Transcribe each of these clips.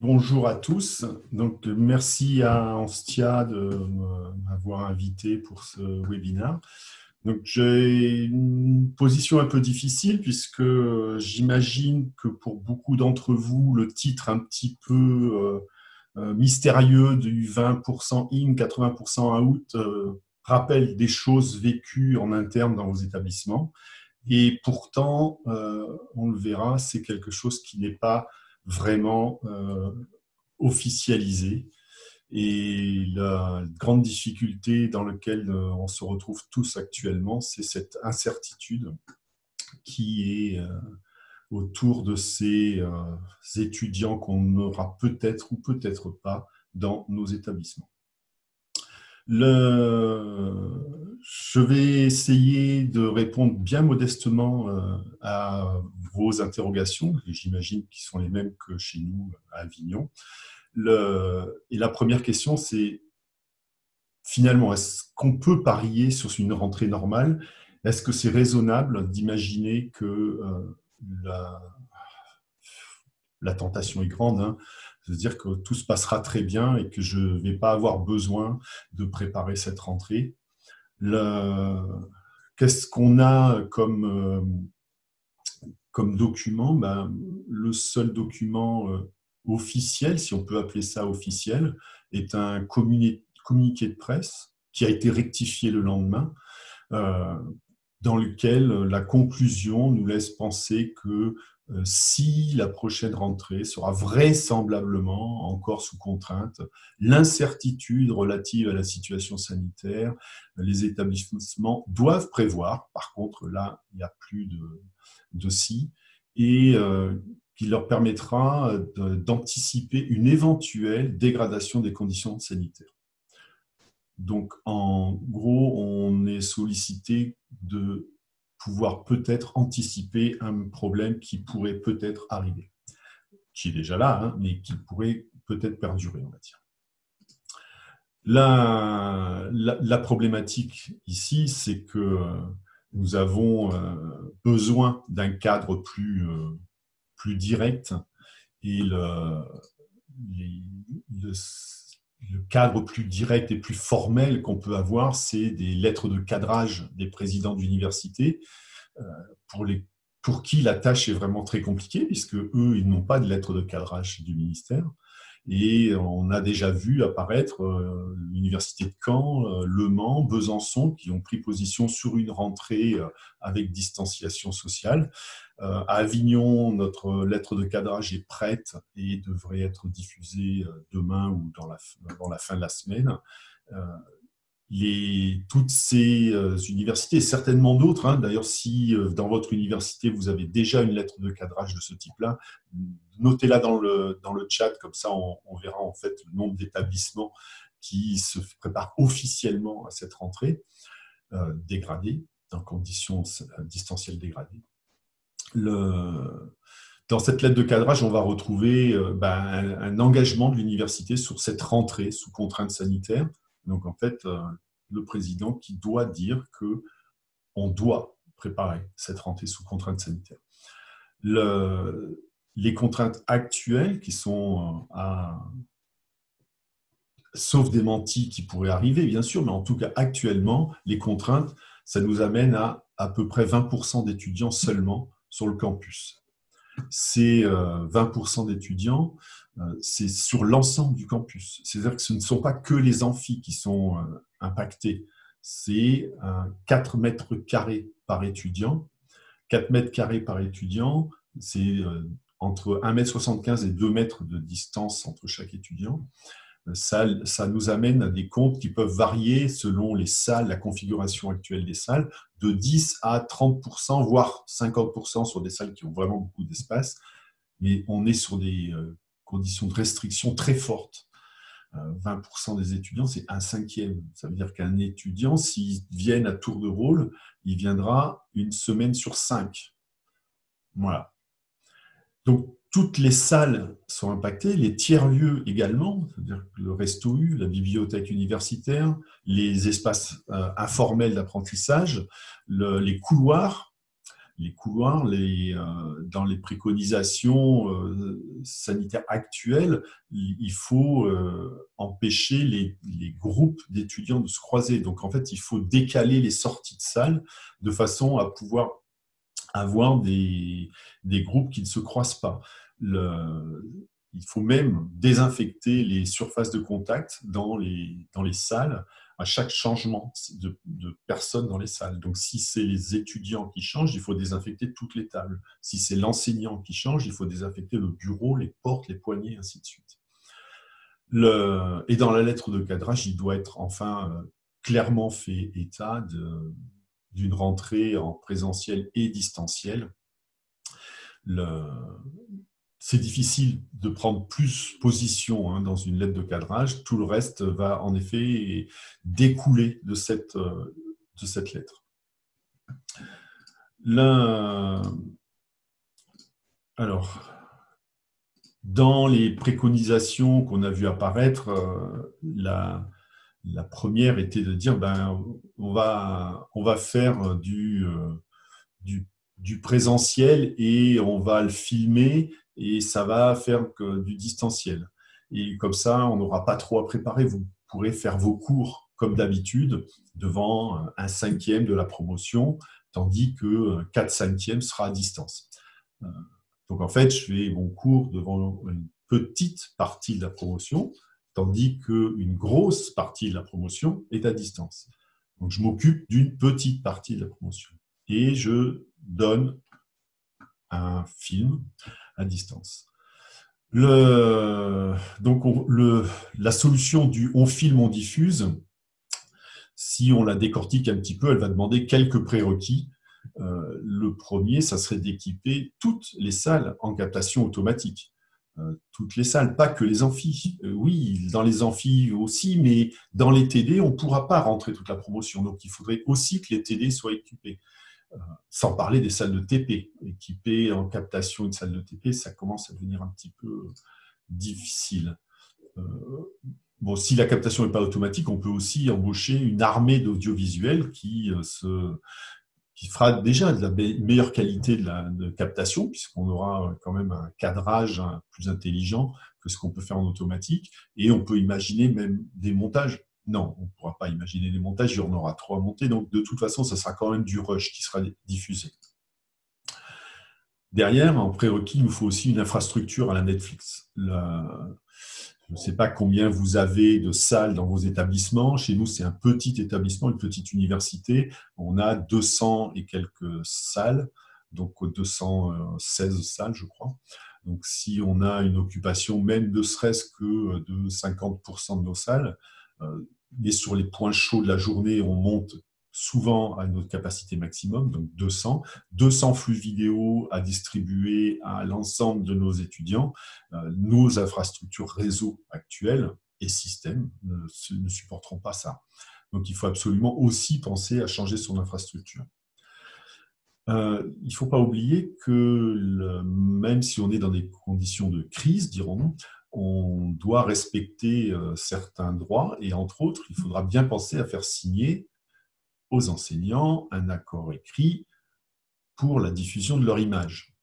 Bonjour à tous. Donc, merci à Anstia de m'avoir invité pour ce webinaire. Donc, j'ai une position un peu difficile puisque j'imagine que pour beaucoup d'entre vous, le titre un petit peu mystérieux du 20% in, 80% out rappelle des choses vécues en interne dans vos établissements. Et pourtant, on le verra, c'est quelque chose qui n'est pas vraiment officialisé. Et la grande difficulté dans laquelle on se retrouve tous actuellement, c'est cette incertitude qui est autour de ces étudiants qu'on aura peut-être ou peut-être pas dans nos établissements. Je vais essayer de répondre bien modestement à vos interrogations, et j'imagine qu'ils sont les mêmes que chez nous à Avignon. Et la première question, c'est finalement, est-ce qu'on peut parier sur une rentrée normale? Est-ce que c'est raisonnable d'imaginer que la tentation est grande, hein, de dire que tout se passera très bien et que je ne vais pas avoir besoin de préparer cette rentrée? Qu'est-ce qu'on a comme document? Le seul document officiel, si on peut appeler ça officiel, est un communiqué de presse qui a été rectifié le lendemain, dans lequel la conclusion nous laisse penser que si la prochaine rentrée sera vraisemblablement encore sous contrainte, l'incertitude relative à la situation sanitaire, les établissements doivent prévoir, par contre là, il n'y a plus de si, et qui leur permettra d'anticiper une éventuelle dégradation des conditions sanitaires. Donc, en gros, on est sollicité de pouvoir peut-être anticiper un problème qui pourrait peut-être arriver, qui est déjà là, hein, mais qui pourrait peut-être perdurer, on va dire. La problématique ici, c'est que nous avons besoin d'un cadre plus direct, et le cadre plus direct et plus formel qu'on peut avoir, c'est des lettres de cadrage des présidents d'université, pour qui la tâche est vraiment très compliquée, puisque eux, ils n'ont pas de lettres de cadrage du ministère. Et on a déjà vu apparaître l'université de Caen, Le Mans, Besançon, qui ont pris position sur une rentrée avec distanciation sociale. À Avignon, notre lettre de cadrage est prête et devrait être diffusée demain ou dans la fin de la semaine. Toutes ces universités, et certainement d'autres, hein, d'ailleurs, si dans votre université, vous avez déjà une lettre de cadrage de ce type-là, notez-la dans le chat, comme ça on verra en fait le nombre d'établissements qui se préparent officiellement à cette rentrée dégradée, en conditions distancielles dégradées. Dans cette lettre de cadrage, on va retrouver un engagement de l'université sur cette rentrée sous contrainte sanitaire. Donc, en fait, le président qui doit dire qu'on doit préparer cette rentrée sous contrainte sanitaire. Les contraintes actuelles qui sont sauf des démentis qui pourraient arriver, bien sûr, mais en tout cas, actuellement, les contraintes, ça nous amène à peu près 20% d'étudiants seulement sur le campus. Ces 20% d'étudiants, c'est sur l'ensemble du campus. C'est-à-dire que ce ne sont pas que les amphis qui sont impactés. C'est 4 mètres carrés par étudiant. 4 mètres carrés par étudiant, c'est entre 1,75 m et 2 mètres de distance entre chaque étudiant. Ça nous amène à des comptes qui peuvent varier selon les salles, la configuration actuelle des salles, de 10 à 30%, voire 50% sur des salles qui ont vraiment beaucoup d'espace. Mais on est sur des conditions de restriction très fortes. 20% des étudiants, c'est 1/5. Ça veut dire qu'un étudiant, s'il vient à tour de rôle, il viendra une semaine sur 5. Voilà. Donc, toutes les salles sont impactées, les tiers-lieux également, c'est-à-dire le resto-U, la bibliothèque universitaire, les espaces informels d'apprentissage, les couloirs, les couloirs, dans les préconisations sanitaires actuelles, il faut empêcher les groupes d'étudiants de se croiser. Donc, en fait, il faut décaler les sorties de salle de façon à pouvoir avoir des groupes qui ne se croisent pas. Il faut même désinfecter les surfaces de contact dans les salles à chaque changement de personnes dans les salles. Donc, si c'est les étudiants qui changent, il faut désinfecter toutes les tables. Si c'est l'enseignant qui change, il faut désinfecter le bureau, les portes, les poignées, ainsi de suite. Et dans la lettre de cadrage, il doit être enfin clairement fait état d'une rentrée en présentiel et distanciel. C'est difficile de prendre plus position dans une lettre de cadrage. Tout le reste va en effet découler de cette lettre. Alors, dans les préconisations qu'on a vues apparaître, la première était de dire on va faire du présentiel et on va le filmer et ça va faire que du distanciel. Et comme ça, on n'aura pas trop à préparer. Vous pourrez faire vos cours comme d'habitude devant un cinquième de la promotion, tandis que 4/5 sera à distance. Donc en fait, je fais mon cours devant une petite partie de la promotion, tandis qu'une grosse partie de la promotion est à distance. Donc je m'occupe d'une petite partie de la promotion et je donne un film à distance. Donc la solution du on filme, on diffuse, si on la décortique un petit peu, elle va demander quelques prérequis. Le premier, ça serait d'équiper toutes les salles en captation automatique. Toutes les salles, pas que les amphis. Oui, dans les amphis aussi, mais dans les TD, on ne pourra pas rentrer toute la promotion. Donc, il faudrait aussi que les TD soient équipés. Sans parler des salles de TP. Équiper en captation une salle de TP, ça commence à devenir un petit peu difficile. Bon, si la captation n'est pas automatique, on peut aussi embaucher une armée d'audiovisuels qui fera déjà de la meilleure qualité de captation, puisqu'on aura quand même un cadrage plus intelligent que ce qu'on peut faire en automatique, et on peut imaginer même des montages. Non, on ne pourra pas imaginer des montages, il y en aura trop à monter, donc de toute façon, ça sera quand même du rush qui sera diffusé. Derrière, en prérequis, il nous faut aussi une infrastructure à la Netflix. Je ne sais pas combien vous avez de salles dans vos établissements. Chez nous, c'est un petit établissement, une petite université. On a 200 et quelques salles, donc 216 salles, je crois. Donc, si on a une occupation, même ne serait-ce que de 50% de nos salles, et sur les points chauds de la journée, on monte souvent à notre capacité maximum, donc 200 flux vidéo à distribuer à l'ensemble de nos étudiants. Nos infrastructures réseau actuelles et systèmes ne supporteront pas ça. Donc, il faut absolument aussi penser à changer son infrastructure. Il ne faut pas oublier que même si on est dans des conditions de crise, dirons-nous, on doit respecter certains droits et entre autres, il faudra bien penser à faire signer aux enseignants un accord écrit pour la diffusion de leur image.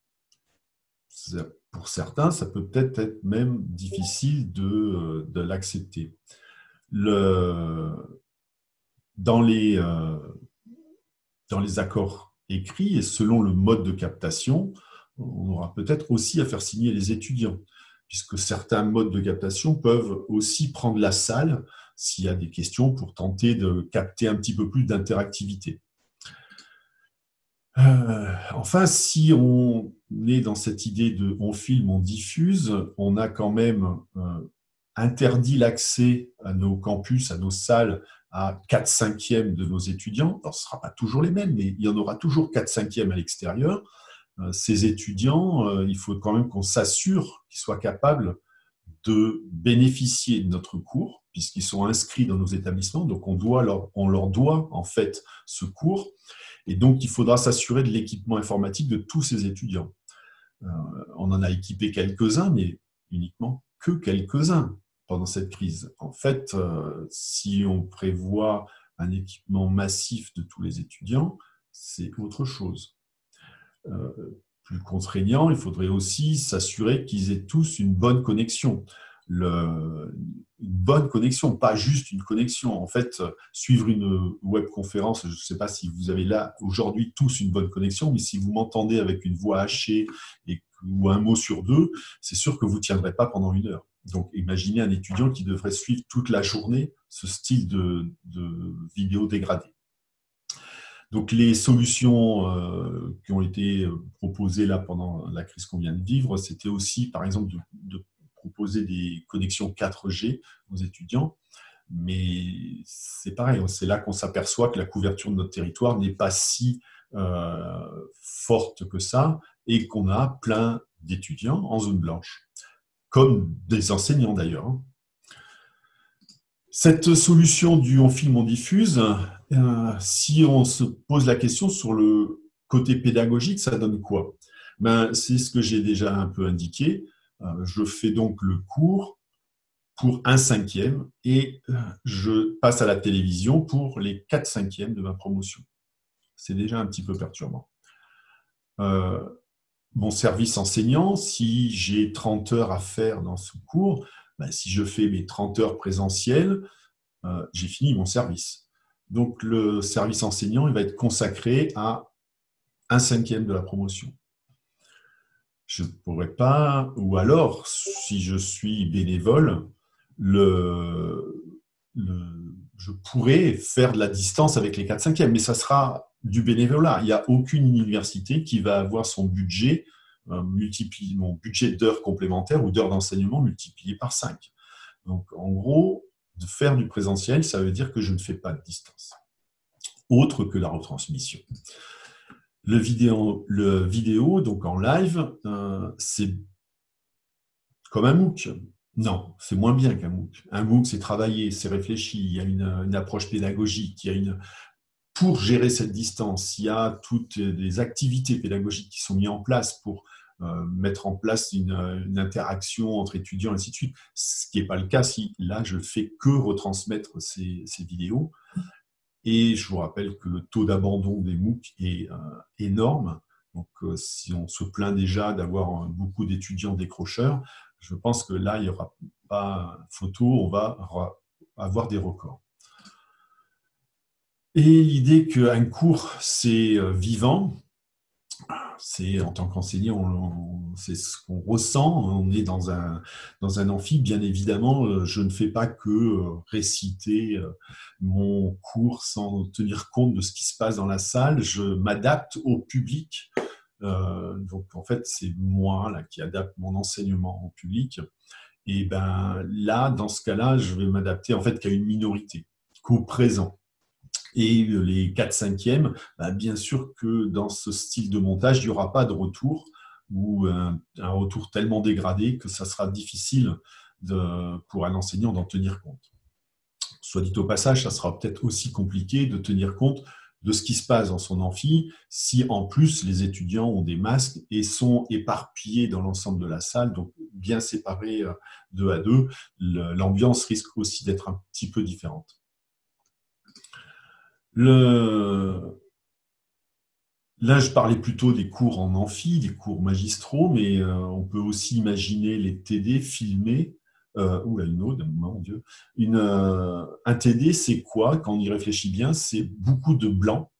Pour certains, ça peut peut-être être même difficile de l'accepter. Dans les accords écrits et selon le mode de captation, on aura peut-être aussi à faire signer les étudiants, puisque certains modes de captation peuvent aussi prendre la salle s'il y a des questions pour tenter de capter un petit peu plus d'interactivité. Enfin, si on est dans cette idée de on filme, on diffuse, on a quand même interdit l'accès à nos campus, à nos salles, à 4/5 de nos étudiants. Alors, ce ne sera pas toujours les mêmes, mais il y en aura toujours 4/5 à l'extérieur. Ces étudiants, il faut quand même qu'on s'assure qu'ils soient capables de bénéficier de notre cours, puisqu'ils sont inscrits dans nos établissements, donc on leur doit en fait ce cours, et donc il faudra s'assurer de l'équipement informatique de tous ces étudiants. On en a équipé quelques-uns, mais uniquement que quelques-uns pendant cette crise. En fait, si on prévoit un équipement massif de tous les étudiants, c'est autre chose. plus contraignant, il faudrait aussi s'assurer qu'ils aient tous une bonne connexion. Une bonne connexion, pas juste une connexion. En fait, suivre une webconférence, je ne sais pas si vous avez là aujourd'hui tous une bonne connexion, mais si vous m'entendez avec une voix hachée ou un mot sur deux, c'est sûr que vous ne tiendrez pas pendant 1 heure. Donc, imaginez un étudiant qui devrait suivre toute la journée ce style de vidéo dégradée. Donc, les solutions qui ont été proposées là pendant la crise qu'on vient de vivre, c'était aussi, par exemple, de proposer des connexions 4G aux étudiants. Mais c'est pareil, c'est là qu'on s'aperçoit que la couverture de notre territoire n'est pas si forte que ça et qu'on a plein d'étudiants en zone blanche, comme des enseignants d'ailleurs. Cette solution du on filme, on diffuse, si on se pose la question sur le côté pédagogique, ça donne quoi? C'est ce que j'ai déjà un peu indiqué. Je fais donc le cours pour 1/5 et je passe à la télévision pour les 4/5 de ma promotion. C'est déjà un petit peu perturbant. Mon service enseignant, si j'ai 30 heures à faire dans ce cours, si je fais mes 30 heures présentielles, j'ai fini mon service. Donc, le service enseignant, il va être consacré à 1/5 de la promotion. Je ne pourrais pas, ou alors, si je suis bénévole, je pourrais faire de la distance avec les 4/5, mais ça sera du bénévolat. Il n'y a aucune université qui va avoir son budget, mon budget d'heures complémentaires ou d'heures d'enseignement multiplié par 5. Donc, en gros, de faire du présentiel, ça veut dire que je ne fais pas de distance, autre que la retransmission. Le vidéo, donc en live, c'est comme un MOOC. Non, c'est moins bien qu'un MOOC. Un MOOC, c'est travaillé, c'est réfléchi, il y a une approche pédagogique, pour gérer cette distance, il y a toutes des activités pédagogiques qui sont mises en place pour mettre en place une interaction entre étudiants, et ainsi de suite. Ce qui n'est pas le cas si là, je ne fais que retransmettre ces vidéos. Et je vous rappelle que le taux d'abandon des MOOC est énorme. Donc, si on se plaint déjà d'avoir beaucoup d'étudiants décrocheurs, je pense que là, il n'y aura pas photo, on va avoir des records. Et l'idée qu'un cours, c'est vivant, c'est en tant qu'enseignant, c'est ce qu'on ressent. On est dans un amphi. Bien évidemment, je ne fais pas que réciter mon cours sans tenir compte de ce qui se passe dans la salle. Je m'adapte au public. Donc, en fait, c'est moi là, qui adapte mon enseignement au public. Et là, dans ce cas-là, je vais m'adapter en fait qu'à une minorité, qu'au présent. Et les 4/5, bien sûr que dans ce style de montage, il n'y aura pas de retour ou un retour tellement dégradé que ça sera difficile pour un enseignant d'en tenir compte. Soit dit au passage, ça sera peut-être aussi compliqué de tenir compte de ce qui se passe dans son amphi si en plus les étudiants ont des masques et sont éparpillés dans l'ensemble de la salle, donc bien séparés 2 à 2, l'ambiance risque aussi d'être un petit peu différente. Là, je parlais plutôt des cours en amphi, des cours magistraux, mais on peut aussi imaginer les TD filmés. Une ode, mon Dieu. Un TD, c'est quoi? Quand on y réfléchit bien, c'est beaucoup de blanc.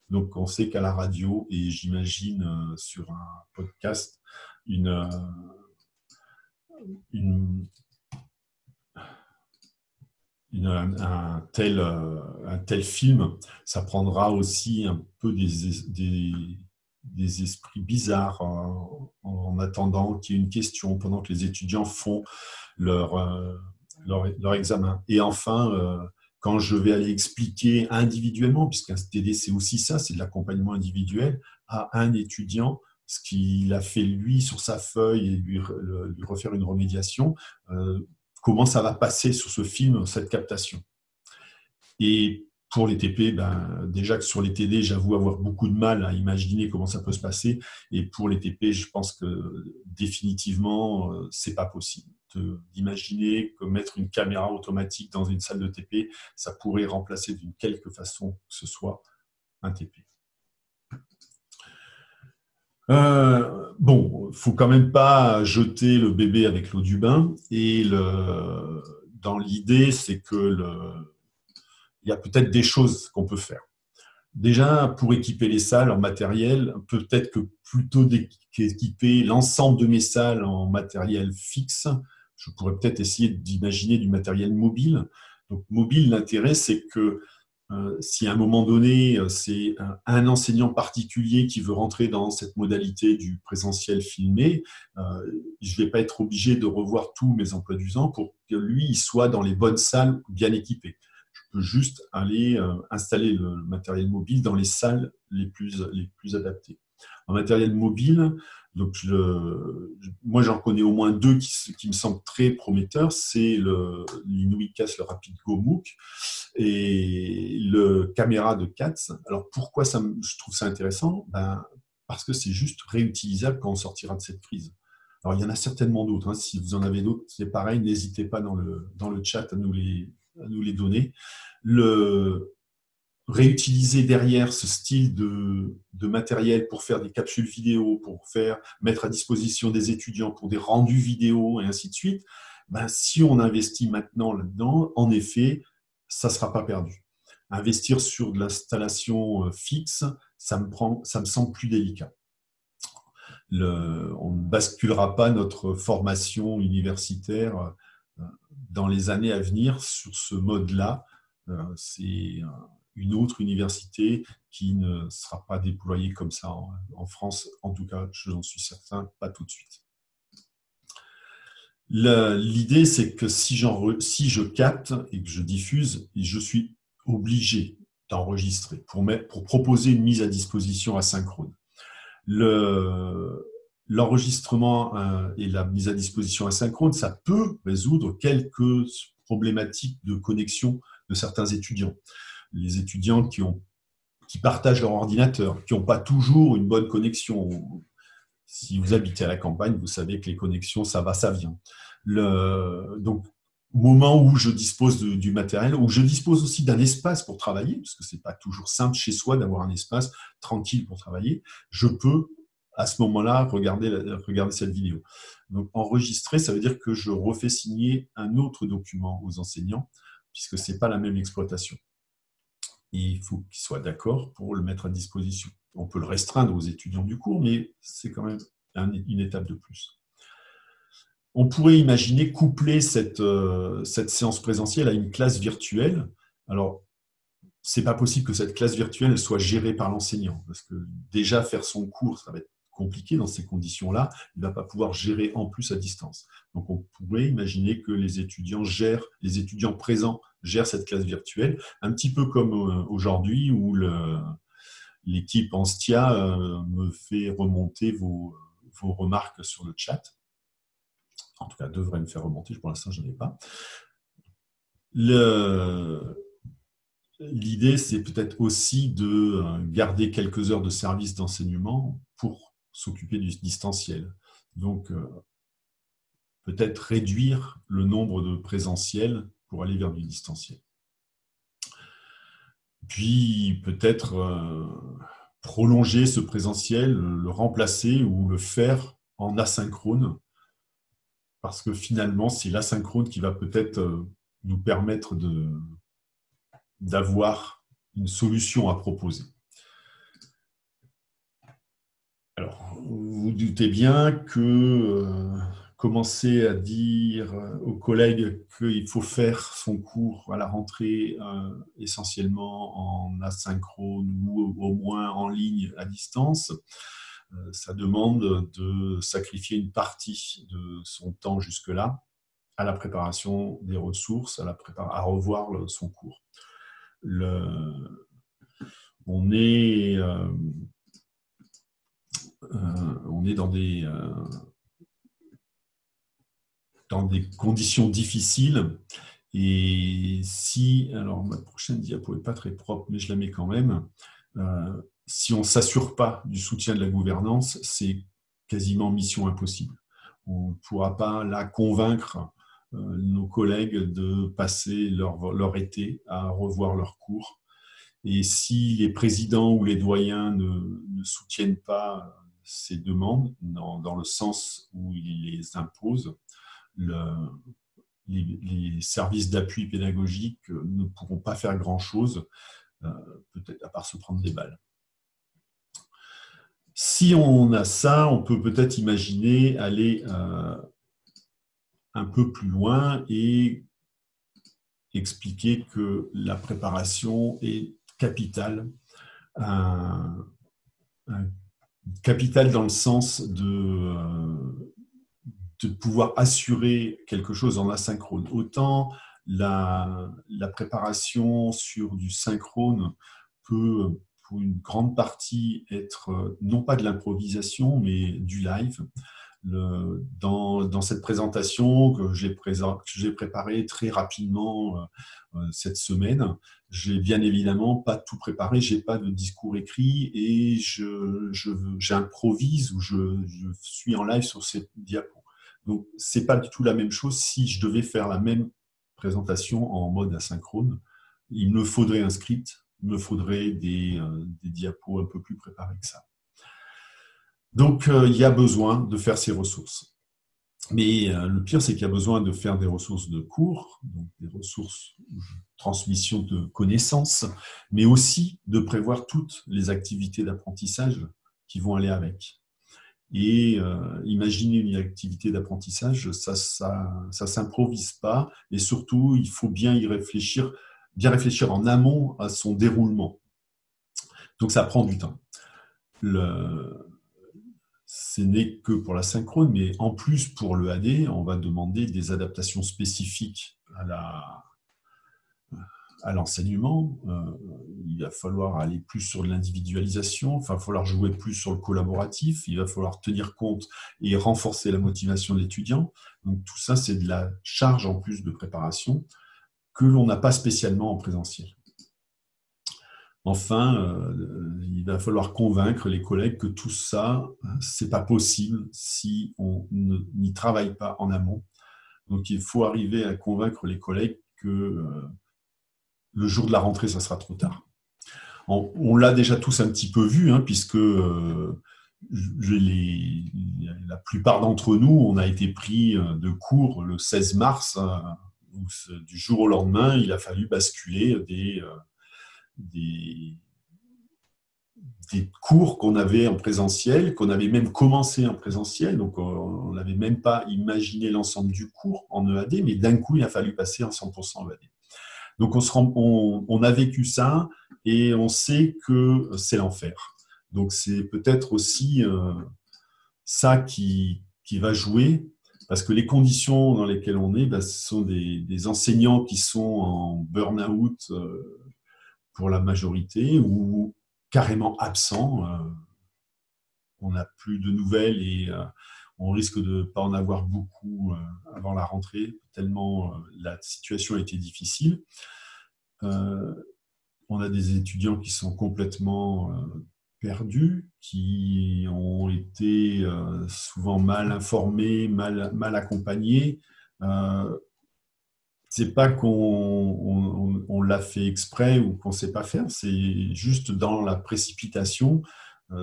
Donc, on sait qu'à la radio, et j'imagine sur un podcast, un tel film, ça prendra aussi un peu des esprits bizarres en attendant qu'il y ait une question pendant que les étudiants font leur examen. Et enfin, quand je vais aller expliquer individuellement, puisqu'un TD c'est aussi ça, c'est de l'accompagnement individuel, à un étudiant ce qu'il a fait lui sur sa feuille et lui refaire une remédiation, comment ça va passer sur ce film, cette captation. Et pour les TP, déjà que sur les TD, j'avoue avoir beaucoup de mal à imaginer comment ça peut se passer. Et pour les TP, je pense que définitivement, c'est pas possible d'imaginer que mettre une caméra automatique dans une salle de TP, ça pourrait remplacer d'une quelque façon que ce soit un TP. Bon, faut quand même pas jeter le bébé avec l'eau du bain. Et dans l'idée, c'est que il y a peut-être des choses qu'on peut faire. Déjà, pour équiper les salles en matériel, peut-être que plutôt qu'équiper l'ensemble de mes salles en matériel fixe, je pourrais peut-être essayer d'imaginer du matériel mobile. Donc, mobile, l'intérêt, c'est que si à un moment donné, c'est un enseignant particulier qui veut rentrer dans cette modalité du présentiel filmé, je ne vais pas être obligé de revoir tous mes emplois du temps pour que lui, il soit dans les bonnes salles bien équipées. Je peux juste aller installer le matériel mobile dans les salles les plus adaptées. En matériel mobile, donc moi j'en connais au moins deux qui me semblent très prometteurs. C'est l'Inuicast, le Rapid Go MOOC, et le caméra de Katz. Alors pourquoi je trouve ça intéressant? Parce que c'est juste réutilisable quand on sortira de cette crise. Alors il y en a certainement d'autres, hein. Si vous en avez d'autres, c'est pareil, n'hésitez pas dans le chat à nous les donner. Réutiliser derrière ce style de matériel pour faire des capsules vidéo, pour mettre à disposition des étudiants pour des rendus vidéo et ainsi de suite, si on investit maintenant là-dedans, en effet, ça ne sera pas perdu. Investir sur de l'installation fixe, ça me semble plus délicat. On ne basculera pas notre formation universitaire dans les années à venir sur ce mode-là. C'est une autre université qui ne sera pas déployée comme ça en France. En tout cas, j'en suis certain, pas tout de suite. L'idée, c'est que si je capte et que je diffuse, je suis obligé d'enregistrer pour proposer une mise à disposition asynchrone. L'enregistrement et la mise à disposition asynchrone, ça peut résoudre quelques problématiques de connexion de certains étudiants. Les étudiants qui partagent leur ordinateur, qui n'ont pas toujours une bonne connexion. Si vous habitez à la campagne, vous savez que les connexions, ça va, ça vient. Donc, au moment où je dispose du matériel, où je dispose aussi d'un espace pour travailler, parce que ce n'est pas toujours simple chez soi d'avoir un espace tranquille pour travailler, je peux, à ce moment-là, regarder cette vidéo. Donc, enregistrer, ça veut dire que je refais signer un autre document aux enseignants, puisque ce n'est pas la même exploitation. Et il faut qu'ils soient d'accord pour le mettre à disposition. On peut le restreindre aux étudiants du cours, mais c'est quand même une étape de plus. On pourrait imaginer coupler cette séance présentielle à une classe virtuelle. Alors, ce n'est pas possible que cette classe virtuelle soit gérée par l'enseignant, parce que déjà faire son cours, ça va être compliqué dans ces conditions-là. Il ne va pas pouvoir gérer en plus à distance. Donc, on pourrait imaginer que les étudiants présents gèrent cette classe virtuelle, un petit peu comme aujourd'hui où l'équipe Anstia me fait remonter vos remarques sur le chat. En tout cas, devrait me faire remonter. Pour l'instant, je n'en ai pas. L'idée, c'est peut-être aussi de garder quelques heures de service d'enseignement pour s'occuper du distanciel. Donc, peut-être réduire le nombre de présentiels pour aller vers du distanciel. Puis, peut-être prolonger ce présentiel, le remplacer ou le faire en asynchrone, parce que finalement, c'est l'asynchrone qui va peut-être nous permettre d'avoir une solution à proposer. Alors, vous vous doutez bien que commencer à dire aux collègues qu'il faut faire son cours à la rentrée essentiellement en asynchrone ou au moins en ligne à distance, ça demande de sacrifier une partie de son temps jusque-là à la préparation des ressources, à revoir son cours. On est dans des conditions difficiles. Et alors ma prochaine diapo n'est pas très propre, mais je la mets quand même. Si on ne s'assure pas du soutien de la gouvernance, c'est quasiment mission impossible. On ne pourra pas là convaincre nos collègues de passer leur été à revoir leurs cours. Et si les présidents ou les doyens ne soutiennent pas ces demandes dans le sens où il les impose. Les services d'appui pédagogique ne pourront pas faire grand-chose, peut-être à part se prendre des balles. Si on a ça, on peut peut-être imaginer aller un peu plus loin et expliquer que la préparation est capitale, capitale dans le sens de pouvoir assurer quelque chose en asynchrone. Autant la préparation sur du synchrone peut, pour une grande partie, être non pas de l'improvisation, mais du live. Dans cette présentation que j'ai préparée très rapidement cette semaine, j'ai bien évidemment pas tout préparé, j'ai pas de discours écrit et j'improvise ou je suis en live sur ces diapos. Donc c'est pas du tout la même chose. Si je devais faire la même présentation en mode asynchrone, il me faudrait un script, il me faudrait des diapos un peu plus préparés que ça. Donc, il y a besoin de faire ces ressources. Mais le pire, c'est qu'il y a besoin de faire des ressources de cours, donc des ressources de transmission de connaissances, mais aussi de prévoir toutes les activités d'apprentissage qui vont aller avec. Et imaginer une activité d'apprentissage, ça s'improvise pas, et surtout, il faut bien y réfléchir, bien réfléchir en amont à son déroulement. Donc, ça prend du temps. Ce n'est que pour la synchrone, mais en plus pour le AD, on va demander des adaptations spécifiques à l'enseignement. Il va falloir aller plus sur de l'individualisation, enfin, il va falloir jouer plus sur le collaboratif, il va falloir tenir compte et renforcer la motivation de l'étudiant. Donc tout ça, c'est de la charge en plus de préparation que l'on n'a pas spécialement en présentiel. Enfin, il va falloir convaincre les collègues que tout ça, c'est pas possible si on n'y travaille pas en amont. Donc, il faut arriver à convaincre les collègues que le jour de la rentrée, ça sera trop tard. On l'a déjà tous un petit peu vu, hein, puisque la plupart d'entre nous, on a été pris de cours le 16 mars, où du jour au lendemain, il a fallu basculer des cours qu'on avait en présentiel, qu'on avait même commencé en présentiel, donc on n'avait même pas imaginé l'ensemble du cours en EAD, mais d'un coup, il a fallu passer en 100% EAD. Donc on a vécu ça et on sait que c'est l'enfer. Donc c'est peut-être aussi ça qui va jouer, parce que les conditions dans lesquelles on est, ce sont des enseignants qui sont en burn-out pour la majorité, ou carrément absents. On n'a plus de nouvelles et on risque de ne pas en avoir beaucoup avant la rentrée, tellement la situation a été difficile. On a des étudiants qui sont complètement perdus, qui ont été souvent mal informés, mal accompagnés. C'est pas qu'on l'a fait exprès ou qu'on ne sait pas faire, c'est juste dans la précipitation,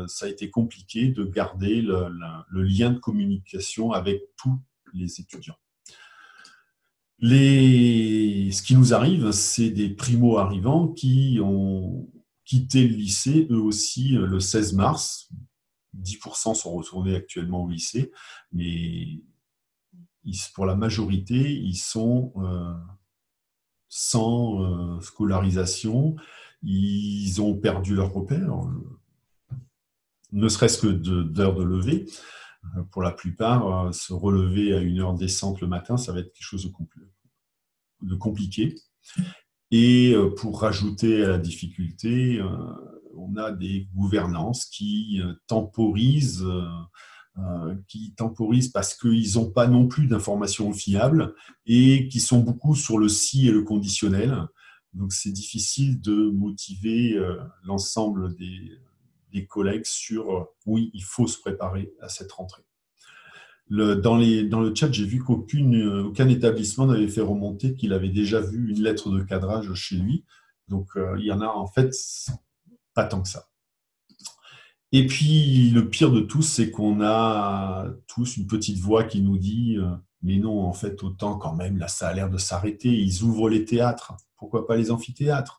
ça a été compliqué de garder le lien de communication avec tous les étudiants. Ce qui nous arrive, c'est des primo-arrivants qui ont quitté le lycée, eux aussi, le 16 mars. 10% sont retournés actuellement au lycée, mais pour la majorité, ils sont sans scolarisation, ils ont perdu leur repère, ne serait-ce que d'heures de lever. Pour la plupart, se relever à une heure décente le matin, ça va être quelque chose de compliqué. Et pour rajouter à la difficulté, on a des gouvernances qui temporisent parce qu'ils n'ont pas non plus d'informations fiables et qui sont beaucoup sur le si et le conditionnel. Donc, c'est difficile de motiver l'ensemble des collègues sur oui, il faut se préparer à cette rentrée. Dans le chat, j'ai vu qu'aucun établissement n'avait fait remonter qu'il avait déjà vu une lettre de cadrage chez lui. Donc, il y en a en fait pas tant que ça. Et puis, le pire de tout, c'est qu'on a tous une petite voix qui nous dit mais non, en fait, autant quand même, là, ça a l'air de s'arrêter. Ils ouvrent les théâtres. Pourquoi pas les amphithéâtres?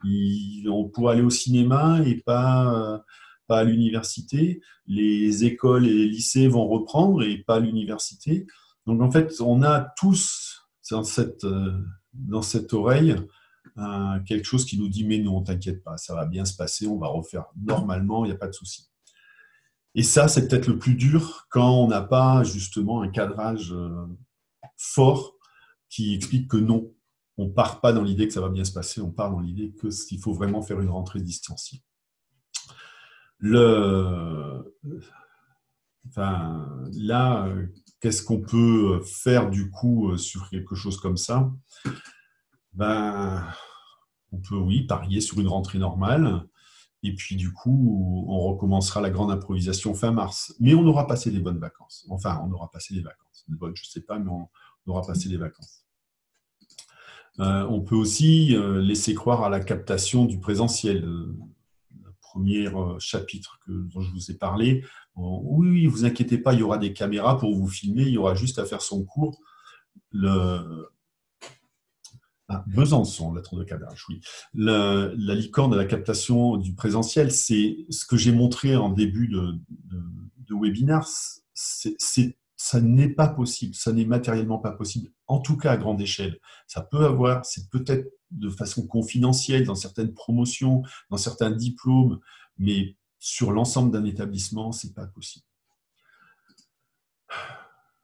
On pourrait aller au cinéma et pas à l'université. Les écoles et les lycées vont reprendre et pas à l'université. Donc, en fait, on a tous dans cette oreille quelque chose qui nous dit mais non, t'inquiète pas, ça va bien se passer, on va refaire normalement, il n'y a pas de souci. Et ça, c'est peut-être le plus dur quand on n'a pas justement un cadrage fort qui explique que non, on ne part pas dans l'idée que ça va bien se passer, on part dans l'idée qu'il faut vraiment faire une rentrée distanciée. Là, qu'est-ce qu'on peut faire du coup sur quelque chose comme ça? On peut, oui, parier sur une rentrée normale. Et puis, du coup, on recommencera la grande improvisation fin mars. Mais on aura passé des bonnes vacances. Enfin, on aura passé des vacances. Bonnes, je ne sais pas, mais on aura passé des vacances. On peut aussi laisser croire à la captation du présentiel. Le premier chapitre dont je vous ai parlé. Oui, vous inquiétez pas, il y aura des caméras pour vous filmer. Il y aura juste à faire son cours. Besançon, la tour de Cadarache, oui. La licorne de la captation du présentiel, c'est ce que j'ai montré en début de webinaire. Ça n'est pas possible, ça n'est matériellement pas possible, en tout cas à grande échelle. Ça peut avoir, c'est peut-être de façon confidentielle dans certaines promotions, dans certains diplômes, mais sur l'ensemble d'un établissement, c'est pas possible.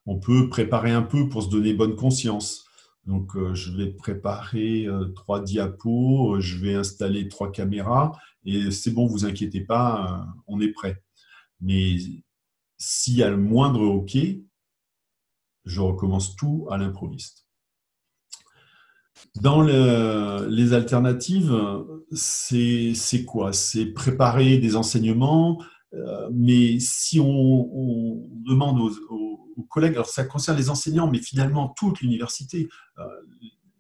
On peut préparer un peu pour se donner bonne conscience. Donc, je vais préparer 3 diapos, je vais installer 3 caméras et c'est bon, vous inquiétez pas, on est prêt. Mais s'il y a le moindre OK, je recommence tout à l'improviste. Dans les alternatives, c'est quoi? C'est préparer des enseignements, mais si on demande aux collègues, alors ça concerne les enseignants, mais finalement toute l'université,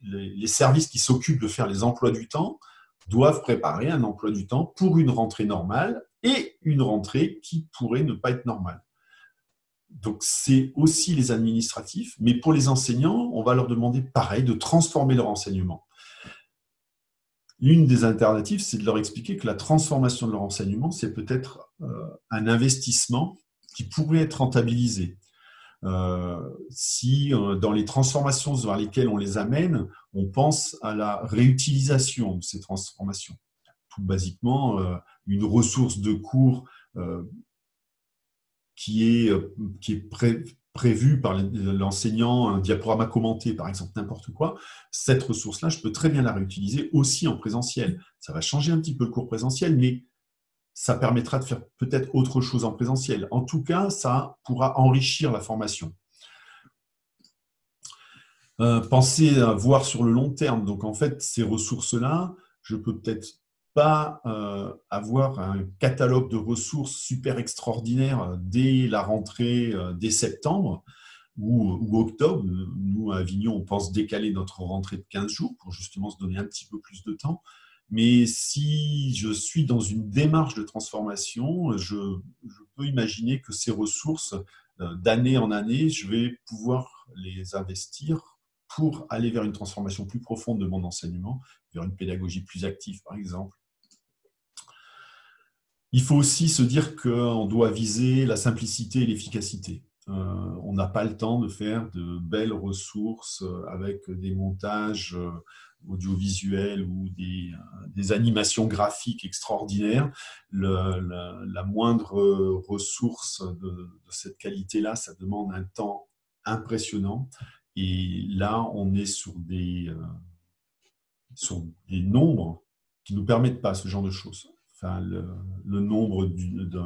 les services qui s'occupent de faire les emplois du temps doivent préparer un emploi du temps pour une rentrée normale et une rentrée qui pourrait ne pas être normale. Donc, c'est aussi les administratifs, mais pour les enseignants, on va leur demander pareil, de transformer leur enseignement. L'une des alternatives, c'est de leur expliquer que la transformation de leur enseignement, c'est peut-être un investissement qui pourrait être rentabilisé. Si dans les transformations vers lesquelles on les amène, on pense à la réutilisation de ces transformations. Tout basiquement, une ressource de cours qui est prévu par l'enseignant, un diaporama commenté, par exemple, n'importe quoi, cette ressource-là, je peux très bien la réutiliser aussi en présentiel. Ça va changer un petit peu le cours présentiel, mais ça permettra de faire peut-être autre chose en présentiel. En tout cas, ça pourra enrichir la formation. Pensez à voir sur le long terme. Donc, en fait, ces ressources-là, je peux peut-être pas avoir un catalogue de ressources super extraordinaire dès la rentrée, dès septembre ou octobre. Nous, à Avignon, on pense décaler notre rentrée de 15 jours pour justement se donner un petit peu plus de temps. Mais si je suis dans une démarche de transformation, je peux imaginer que ces ressources, d'année en année, je vais pouvoir les investir pour aller vers une transformation plus profonde de mon enseignement, vers une pédagogie plus active, par exemple. Il faut aussi se dire qu'on doit viser la simplicité et l'efficacité. On n'a pas le temps de faire de belles ressources avec des montages audiovisuels ou des animations graphiques extraordinaires. La moindre ressource de cette qualité-là, ça demande un temps impressionnant. Et là, on est sur des nombres qui ne nous permettent pas ce genre de choses. Enfin, le nombre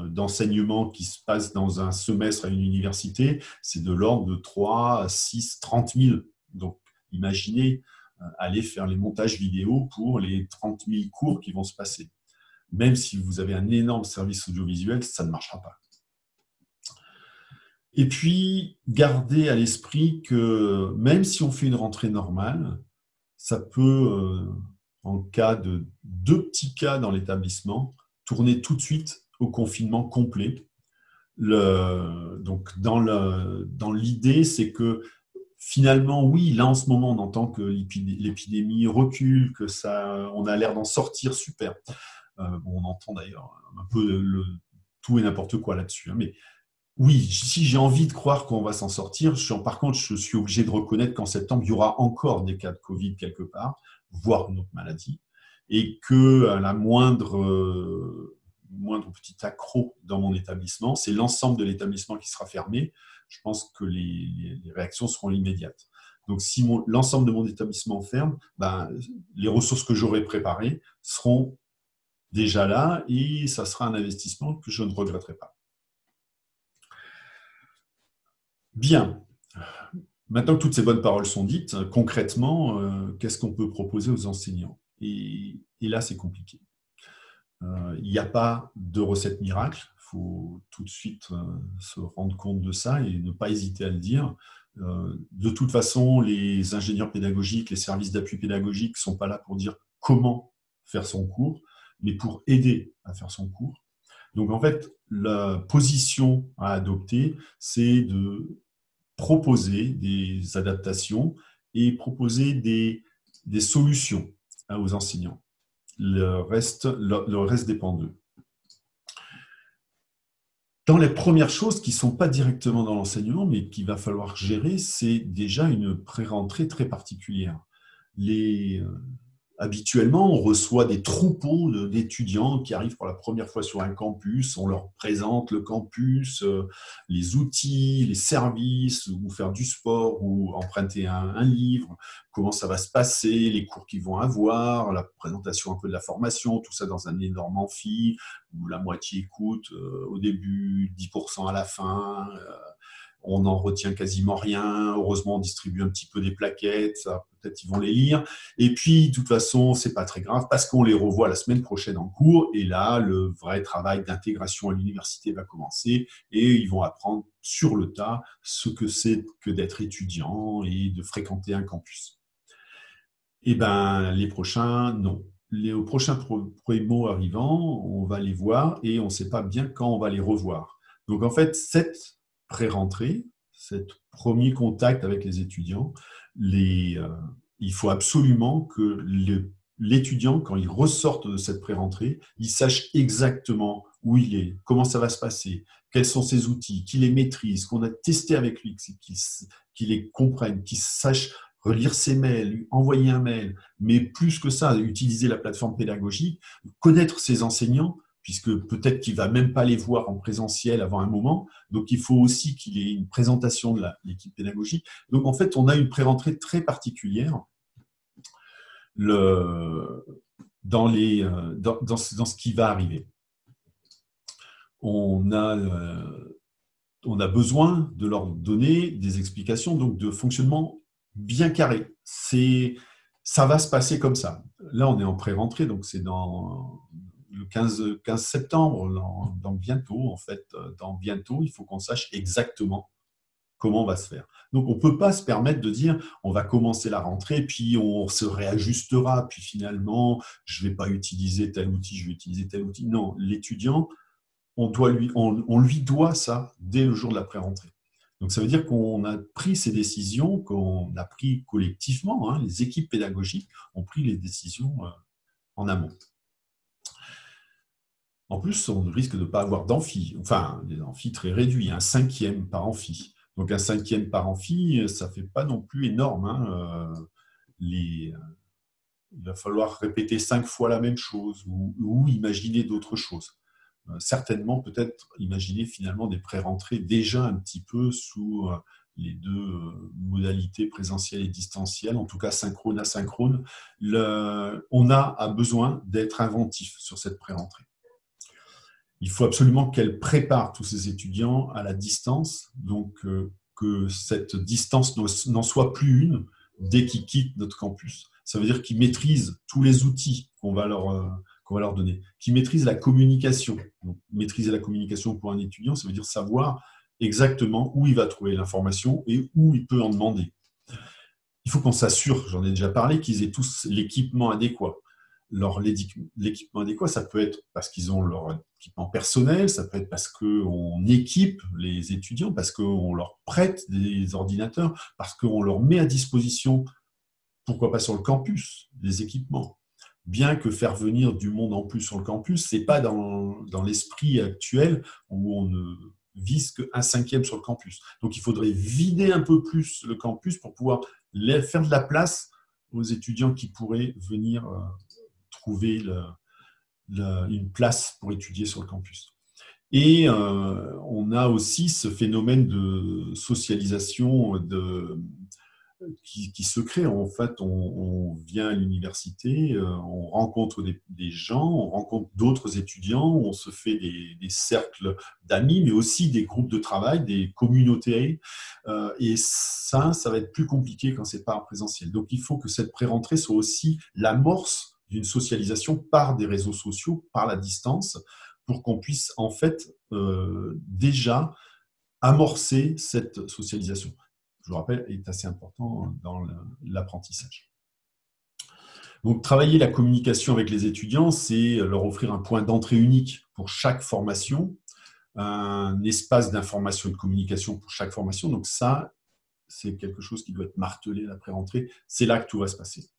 d'enseignements qui se passent dans un semestre à une université, c'est de l'ordre de 3, 6, 30 000. Donc, imaginez aller faire les montages vidéo pour les 30 000 cours qui vont se passer. Même si vous avez un énorme service audiovisuel, ça ne marchera pas. Et puis, gardez à l'esprit que même si on fait une rentrée normale, ça peut, en cas de 2 petits cas dans l'établissement, tourner tout de suite au confinement complet. Donc, dans l'idée, c'est que finalement, oui, là en ce moment, on entend que l'épidémie recule, que on a l'air d'en sortir, super. Bon, on entend d'ailleurs un peu tout et n'importe quoi là-dessus. Hein, mais oui, si j'ai envie de croire qu'on va s'en sortir, par contre, je suis obligé de reconnaître qu'en septembre, il y aura encore des cas de Covid quelque part, voire une autre maladie, et que la moindre petit accroc dans mon établissement, c'est l'ensemble de l'établissement qui sera fermé. Je pense que les réactions seront immédiates. Donc, si l'ensemble de mon établissement ferme, ben, les ressources que j'aurai préparées seront déjà là et ça sera un investissement que je ne regretterai pas. Bien. Maintenant que toutes ces bonnes paroles sont dites, concrètement, qu'est-ce qu'on peut proposer aux enseignants ? Et là, c'est compliqué. Il n'y a pas de recette miracle. Il faut tout de suite se rendre compte de ça et ne pas hésiter à le dire. De toute façon, les ingénieurs pédagogiques, les services d'appui pédagogique ne sont pas là pour dire comment faire son cours, mais pour aider à faire son cours. Donc, en fait, la position à adopter, c'est de proposer des adaptations et proposer des solutions aux enseignants. Le reste dépend d'eux. Dans les premières choses qui ne sont pas directement dans l'enseignement, mais qu'il va falloir gérer, c'est déjà une pré-rentrée très particulière. Habituellement, on reçoit des troupeaux d'étudiants qui arrivent pour la première fois sur un campus. On leur présente le campus, les outils, les services, ou faire du sport, ou emprunter un livre, comment ça va se passer, les cours qu'ils vont avoir, la présentation un peu de la formation, tout ça dans un énorme amphi, où la moitié écoute au début, 10% à la fin. On n'en retient quasiment rien. Heureusement, on distribue un petit peu des plaquettes. Ça, peut-être ils vont les lire. Et puis, de toute façon, c'est pas très grave parce qu'on les revoit la semaine prochaine en cours. Et là, le vrai travail d'intégration à l'université va commencer et ils vont apprendre sur le tas ce que c'est que d'être étudiant et de fréquenter un campus. Eh ben, les prochains, non. Aux prochains promo arrivants, on va les voir et on ne sait pas bien quand on va les revoir. Donc, en fait, cette pré-rentrée, cet premier contact avec les étudiants, il faut absolument que l'étudiant, quand il ressorte de cette pré-rentrée, il sache exactement où il est, comment ça va se passer, quels sont ses outils, qu'il les maîtrise, qu'on a testé avec lui, qu'il les comprenne, qu'il sache relire ses mails, lui envoyer un mail, mais plus que ça, utiliser la plateforme pédagogique, connaître ses enseignants, puisque peut-être qu'il ne va même pas les voir en présentiel avant un moment. Donc, il faut aussi qu'il ait une présentation de l'équipe pédagogique. Donc, en fait, on a une pré-rentrée très particulière dans ce qui va arriver. On a besoin de leur donner des explications donc de fonctionnement bien carré. Ça va se passer comme ça. Là, on est en pré-rentrée, donc c'est dans le 15 septembre, dans bientôt, en fait. Dans bientôt, il faut qu'on sache exactement comment on va se faire. Donc, on ne peut pas se permettre de dire on va commencer la rentrée, puis on se réajustera, puis finalement, je ne vais pas utiliser tel outil, je vais utiliser tel outil. Non, l'étudiant, on lui doit ça dès le jour de la pré-rentrée. Donc, ça veut dire qu'on a pris ces décisions, qu'on a pris collectivement, hein, les équipes pédagogiques ont pris les décisions en amont. En plus, on risque de ne pas avoir d'amphi, enfin, des amphis très réduits, un 5e par amphi. Donc, un 5e par amphi, ça ne fait pas non plus énorme. Hein. Il va falloir répéter 5 fois la même chose ou imaginer d'autres choses. Certainement, peut-être imaginer finalement des pré-rentrées déjà un petit peu sous les deux modalités présentielles et distancielles, en tout cas synchrone, asynchrone. On a besoin d'être inventif sur cette pré-rentrée. Il faut absolument qu'elle prépare tous ces étudiants à la distance, donc que cette distance n'en soit plus une dès qu'ils quittent notre campus. Ça veut dire qu'ils maîtrisent tous les outils qu'on va leur donner, qu'ils maîtrisent la communication. Donc, maîtriser la communication pour un étudiant, ça veut dire savoir exactement où il va trouver l'information et où il peut en demander. Il faut qu'on s'assure, j'en ai déjà parlé, qu'ils aient tous l'équipement adéquat. l'équipement adéquat. Ça peut être parce qu'ils ont leur équipement personnel, ça peut être parce qu'on équipe les étudiants, parce qu'on leur prête des ordinateurs, parce qu'on leur met à disposition, pourquoi pas sur le campus, des équipements. Bien que faire venir du monde en plus sur le campus, ce n'est pas dans l'esprit actuel où on ne vise qu'un cinquième sur le campus. Donc il faudrait vider un peu plus le campus pour pouvoir faire de la place aux étudiants qui pourraient venir trouver une place pour étudier sur le campus. Et on a aussi ce phénomène de socialisation qui se crée. En fait, on vient à l'université, on rencontre des gens, on rencontre d'autres étudiants, on se fait des cercles d'amis, mais aussi des groupes de travail, des communautés. Et ça va être plus compliqué quand c'est pas en présentiel. Donc, il faut que cette pré-rentrée soit aussi l'amorce d'une socialisation par des réseaux sociaux, par la distance, pour qu'on puisse en fait déjà amorcer cette socialisation. Je vous rappelle, est assez important dans l'apprentissage. Donc, travailler la communication avec les étudiants, c'est leur offrir un point d'entrée unique pour chaque formation, un espace d'information et de communication pour chaque formation. Donc ça, c'est quelque chose qui doit être martelé à la pré-rentrée. C'est là que tout va se passer.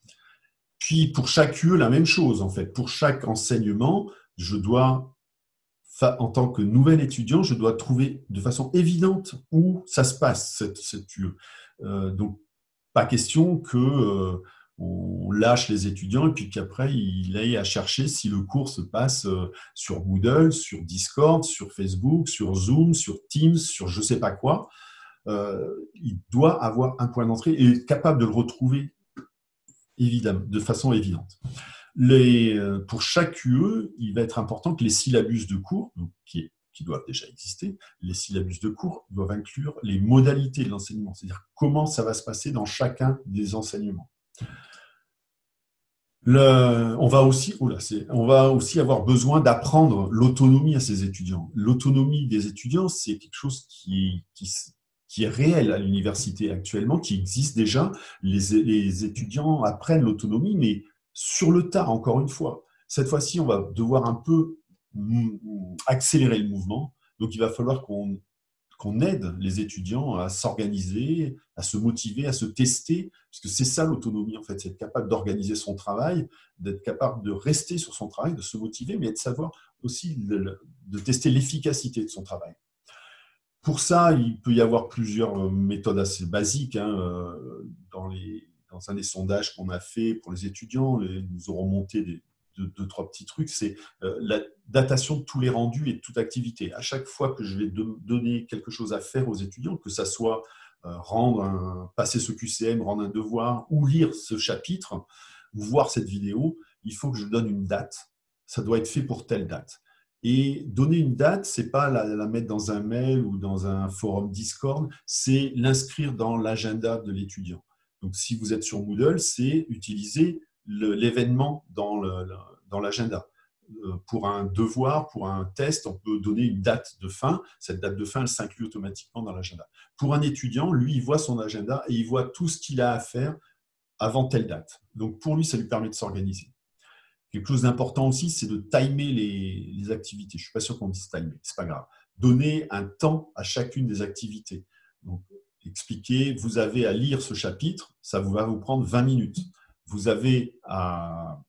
Puis, pour chaque UE, la même chose, en fait. Pour chaque enseignement, je dois, en tant que nouvel étudiant, je dois trouver de façon évidente où ça se passe, cette UE. Donc, pas question qu'on lâche les étudiants et puis qu'après, il aille à chercher si le cours se passe sur Moodle, sur Discord, sur Facebook, sur Zoom, sur Teams, sur je ne sais pas quoi. Il doit avoir un point d'entrée et être capable de le retrouver évidemment, de façon évidente. Pour chaque UE, il va être important que les syllabus de cours, donc, qui doivent déjà exister, les syllabus de cours doivent inclure les modalités de l'enseignement, c'est-à-dire comment ça va se passer dans chacun des enseignements. On va aussi avoir besoin d'apprendre l'autonomie à ces étudiants. L'autonomie des étudiants, c'est quelque chose qui est réel à l'université actuellement, qui existe déjà. Les étudiants apprennent l'autonomie, mais sur le tas, encore une fois. Cette fois-ci, on va devoir un peu accélérer le mouvement. Donc, il va falloir qu'on aide les étudiants à s'organiser, à se motiver, à se tester, parce que c'est ça l'autonomie, en fait, c'est être capable d'organiser son travail, d'être capable de rester sur son travail, de se motiver, mais de savoir aussi de tester l'efficacité de son travail. Pour ça, il peut y avoir plusieurs méthodes assez basiques. Dans un des sondages qu'on a fait pour les étudiants, nous aurons monté deux, trois petits trucs. C'est la datation de tous les rendus et de toute activité. À chaque fois que je vais donner quelque chose à faire aux étudiants, que ça soit passer ce QCM, rendre un devoir ou lire ce chapitre, ou voir cette vidéo, il faut que je donne une date. Ça doit être fait pour telle date. Et donner une date, ce n'est pas la mettre dans un mail ou dans un forum Discord, c'est l'inscrire dans l'agenda de l'étudiant. Donc, si vous êtes sur Moodle, c'est utiliser l'événement dans l'agenda. Pour un devoir, pour un test, on peut donner une date de fin. Cette date de fin, elle s'inclut automatiquement dans l'agenda. Pour un étudiant, lui, il voit son agenda et il voit tout ce qu'il a à faire avant telle date. Donc, pour lui, ça lui permet de s'organiser. Quelque chose d'important aussi, c'est de timer les activités. Je ne suis pas sûr qu'on dise timer, ce n'est pas grave. Donner un temps à chacune des activités. Donc, expliquer, vous avez à lire ce chapitre, ça va vous prendre 20 minutes. Vous avez à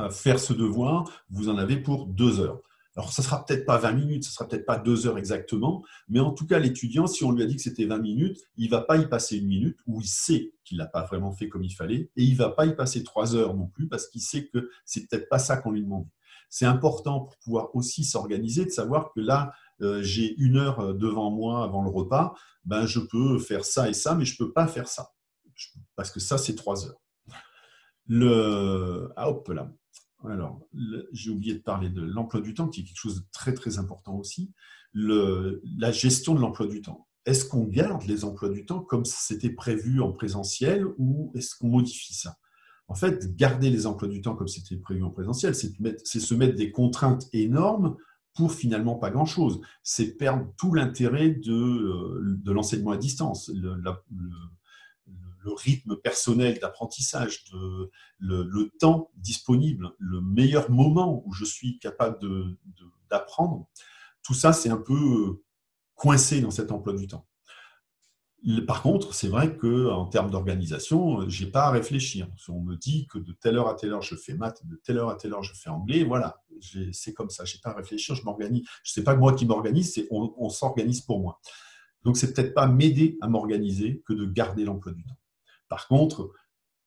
faire ce devoir, vous en avez pour 2 heures. Alors, ça ne sera peut-être pas 20 minutes, ça ne sera peut-être pas 2 heures exactement, mais en tout cas, l'étudiant, si on lui a dit que c'était 20 minutes, il ne va pas y passer 1 minute, ou il sait qu'il ne l'a pas vraiment fait comme il fallait, et il ne va pas y passer 3 heures non plus, parce qu'il sait que ce n'est peut-être pas ça qu'on lui demande. C'est important pour pouvoir aussi s'organiser, de savoir que là, j'ai 1 heure devant moi avant le repas, ben, je peux faire ça et ça, mais je ne peux pas faire ça, parce que ça, c'est 3 heures. Hop là. Alors, j'ai oublié de parler de l'emploi du temps, qui est quelque chose de très, très important aussi. La gestion de l'emploi du temps. Est-ce qu'on garde les emplois du temps comme c'était prévu en présentiel ou est-ce qu'on modifie ça? En fait, garder les emplois du temps comme c'était prévu en présentiel, c'est se mettre des contraintes énormes pour finalement pas grand-chose. C'est perdre tout l'intérêt de l'enseignement à distance. le rythme personnel d'apprentissage, le temps disponible, le meilleur moment où je suis capable d'apprendre, tout ça, c'est un peu coincé dans cet emploi du temps. Par contre, c'est vrai qu'en termes d'organisation, je n'ai pas à réfléchir. Si on me dit que de telle heure à telle heure, je fais maths, de telle heure à telle heure, je fais anglais, voilà, c'est comme ça. Je n'ai pas à réfléchir, je m'organise. Ce n'est pas moi qui m'organise, c'est on s'organise pour moi. Donc, c'est peut-être pas m'aider à m'organiser que de garder l'emploi du temps. Par contre,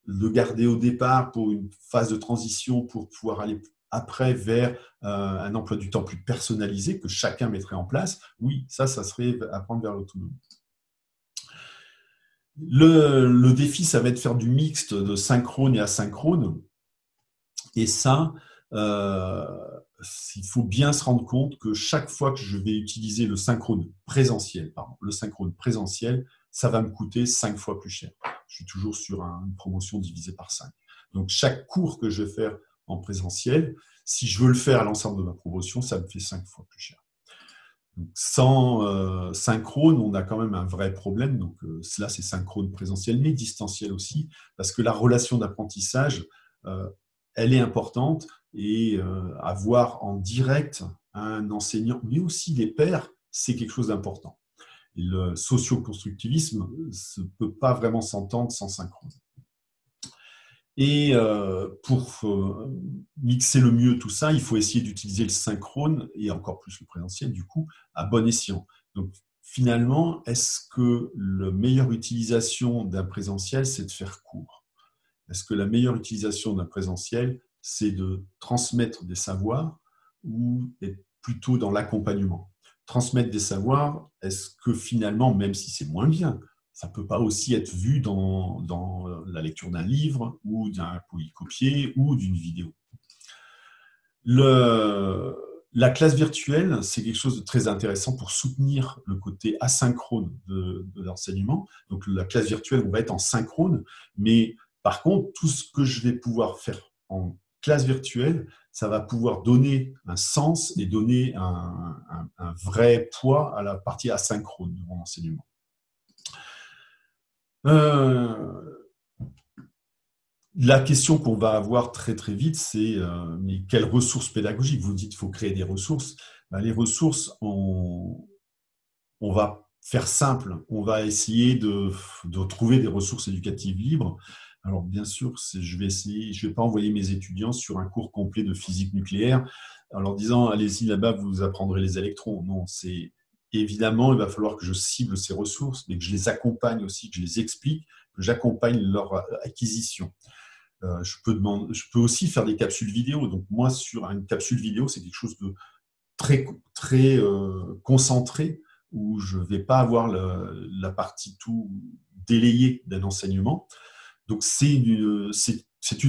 le garder au départ pour une phase de transition, pour pouvoir aller après vers un emploi du temps plus personnalisé que chacun mettrait en place, oui, ça serait apprendre vers l'autonomie. Le défi, ça va être de faire du mixte de synchrone et asynchrone. Et ça, il faut bien se rendre compte que chaque fois que je vais utiliser le synchrone présentiel, ça va me coûter 5 fois plus cher. Je suis toujours sur une promotion divisée par 5. Donc, chaque cours que je vais faire en présentiel, si je veux le faire à l'ensemble de ma promotion, ça me fait 5 fois plus cher. Donc, sans synchrone, on a quand même un vrai problème. Donc, là, c'est synchrone présentiel, mais distanciel aussi, parce que la relation d'apprentissage, elle est importante et avoir en direct un enseignant, mais aussi les pairs, c'est quelque chose d'important. Et le socio-constructivisme ne peut pas vraiment s'entendre sans synchrone. Et pour mixer le mieux tout ça, il faut essayer d'utiliser le synchrone et encore plus le présentiel, du coup, à bon escient. Donc, finalement, est-ce que la meilleure utilisation d'un présentiel, c'est de faire court? Est-ce que la meilleure utilisation d'un présentiel, c'est de transmettre des savoirs ou être plutôt dans l'accompagnement? Transmettre des savoirs, est-ce que finalement, même si c'est moins bien, ça ne peut pas aussi être vu dans la lecture d'un livre ou d'un polycopié ou d'une vidéo? La classe virtuelle, c'est quelque chose de très intéressant pour soutenir le côté asynchrone de l'enseignement. Donc, la classe virtuelle, on va être en synchrone, mais par contre, tout ce que je vais pouvoir faire en classe virtuelle, ça va pouvoir donner un sens et donner un vrai poids à la partie asynchrone de mon enseignement. La question qu'on va avoir très très vite, c'est mais quelles ressources pédagogiques? Vous dites qu'il faut créer des ressources. Ben, les ressources, on va faire simple. On va essayer de trouver des ressources éducatives libres. Alors bien sûr, je vais pas envoyer mes étudiants sur un cours complet de physique nucléaire en leur disant allez-y là-bas, vous apprendrez les électrons. Non, c'est évidemment, il va falloir que je cible ces ressources, mais que je les accompagne aussi, que je les explique, que j'accompagne leur acquisition. Je peux aussi faire des capsules vidéo. Donc moi, sur une capsule vidéo, c'est quelque chose de très, très concentré, où je ne vais pas avoir la partie tout délayée d'un enseignement. Donc c'est une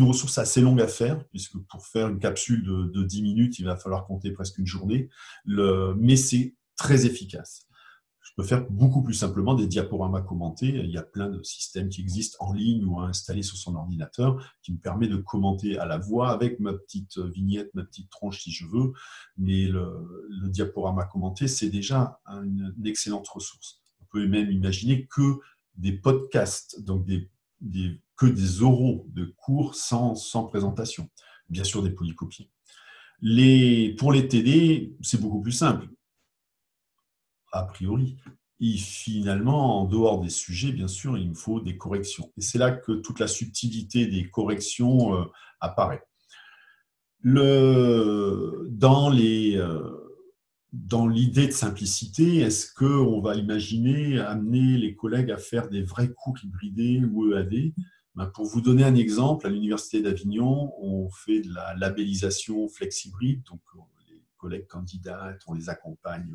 ressource assez longue à faire, puisque pour faire une capsule de 10 minutes, il va falloir compter presque une journée, mais c'est très efficace. Je peux faire beaucoup plus simplement des diaporamas commentés. Il y a plein de systèmes qui existent en ligne ou à installer sur son ordinateur qui me permet de commenter à la voix avec ma petite vignette, ma petite tronche si je veux. Mais le diaporama commenté, c'est déjà une excellente ressource. On peut même imaginer que des podcasts, donc que des oraux de cours sans présentation. Bien sûr, des polycopiés. Pour les TD, c'est beaucoup plus simple. A priori. Et finalement, en dehors des sujets, bien sûr, il me faut des corrections. Et c'est là que toute la subtilité des corrections apparaît. Dans l'idée de simplicité, est-ce qu'on va imaginer amener les collègues à faire des vrais cours hybridés ou EAD? Pour vous donner un exemple, à l'Université d'Avignon, on fait de la labellisation flex-hybride, donc les collègues candidatent, on les accompagne,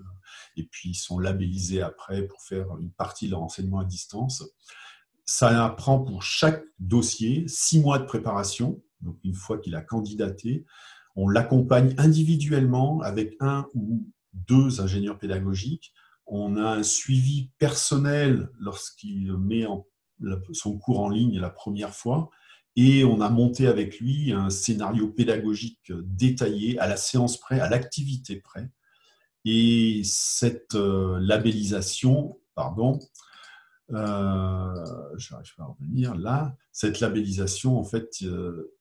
et puis ils sont labellisés après pour faire une partie de leur enseignement à distance. Ça prend pour chaque dossier 6 mois de préparation, donc une fois qu'il a candidaté, on l'accompagne individuellement avec 1 ou 2 ingénieurs pédagogiques. On a un suivi personnel lorsqu'il met son cours en ligne la première fois. Et on a monté avec lui un scénario pédagogique détaillé à la séance près, à l'activité près. Et cette labellisation, Je n'arrive pas à revenir là. Cette labellisation, en fait,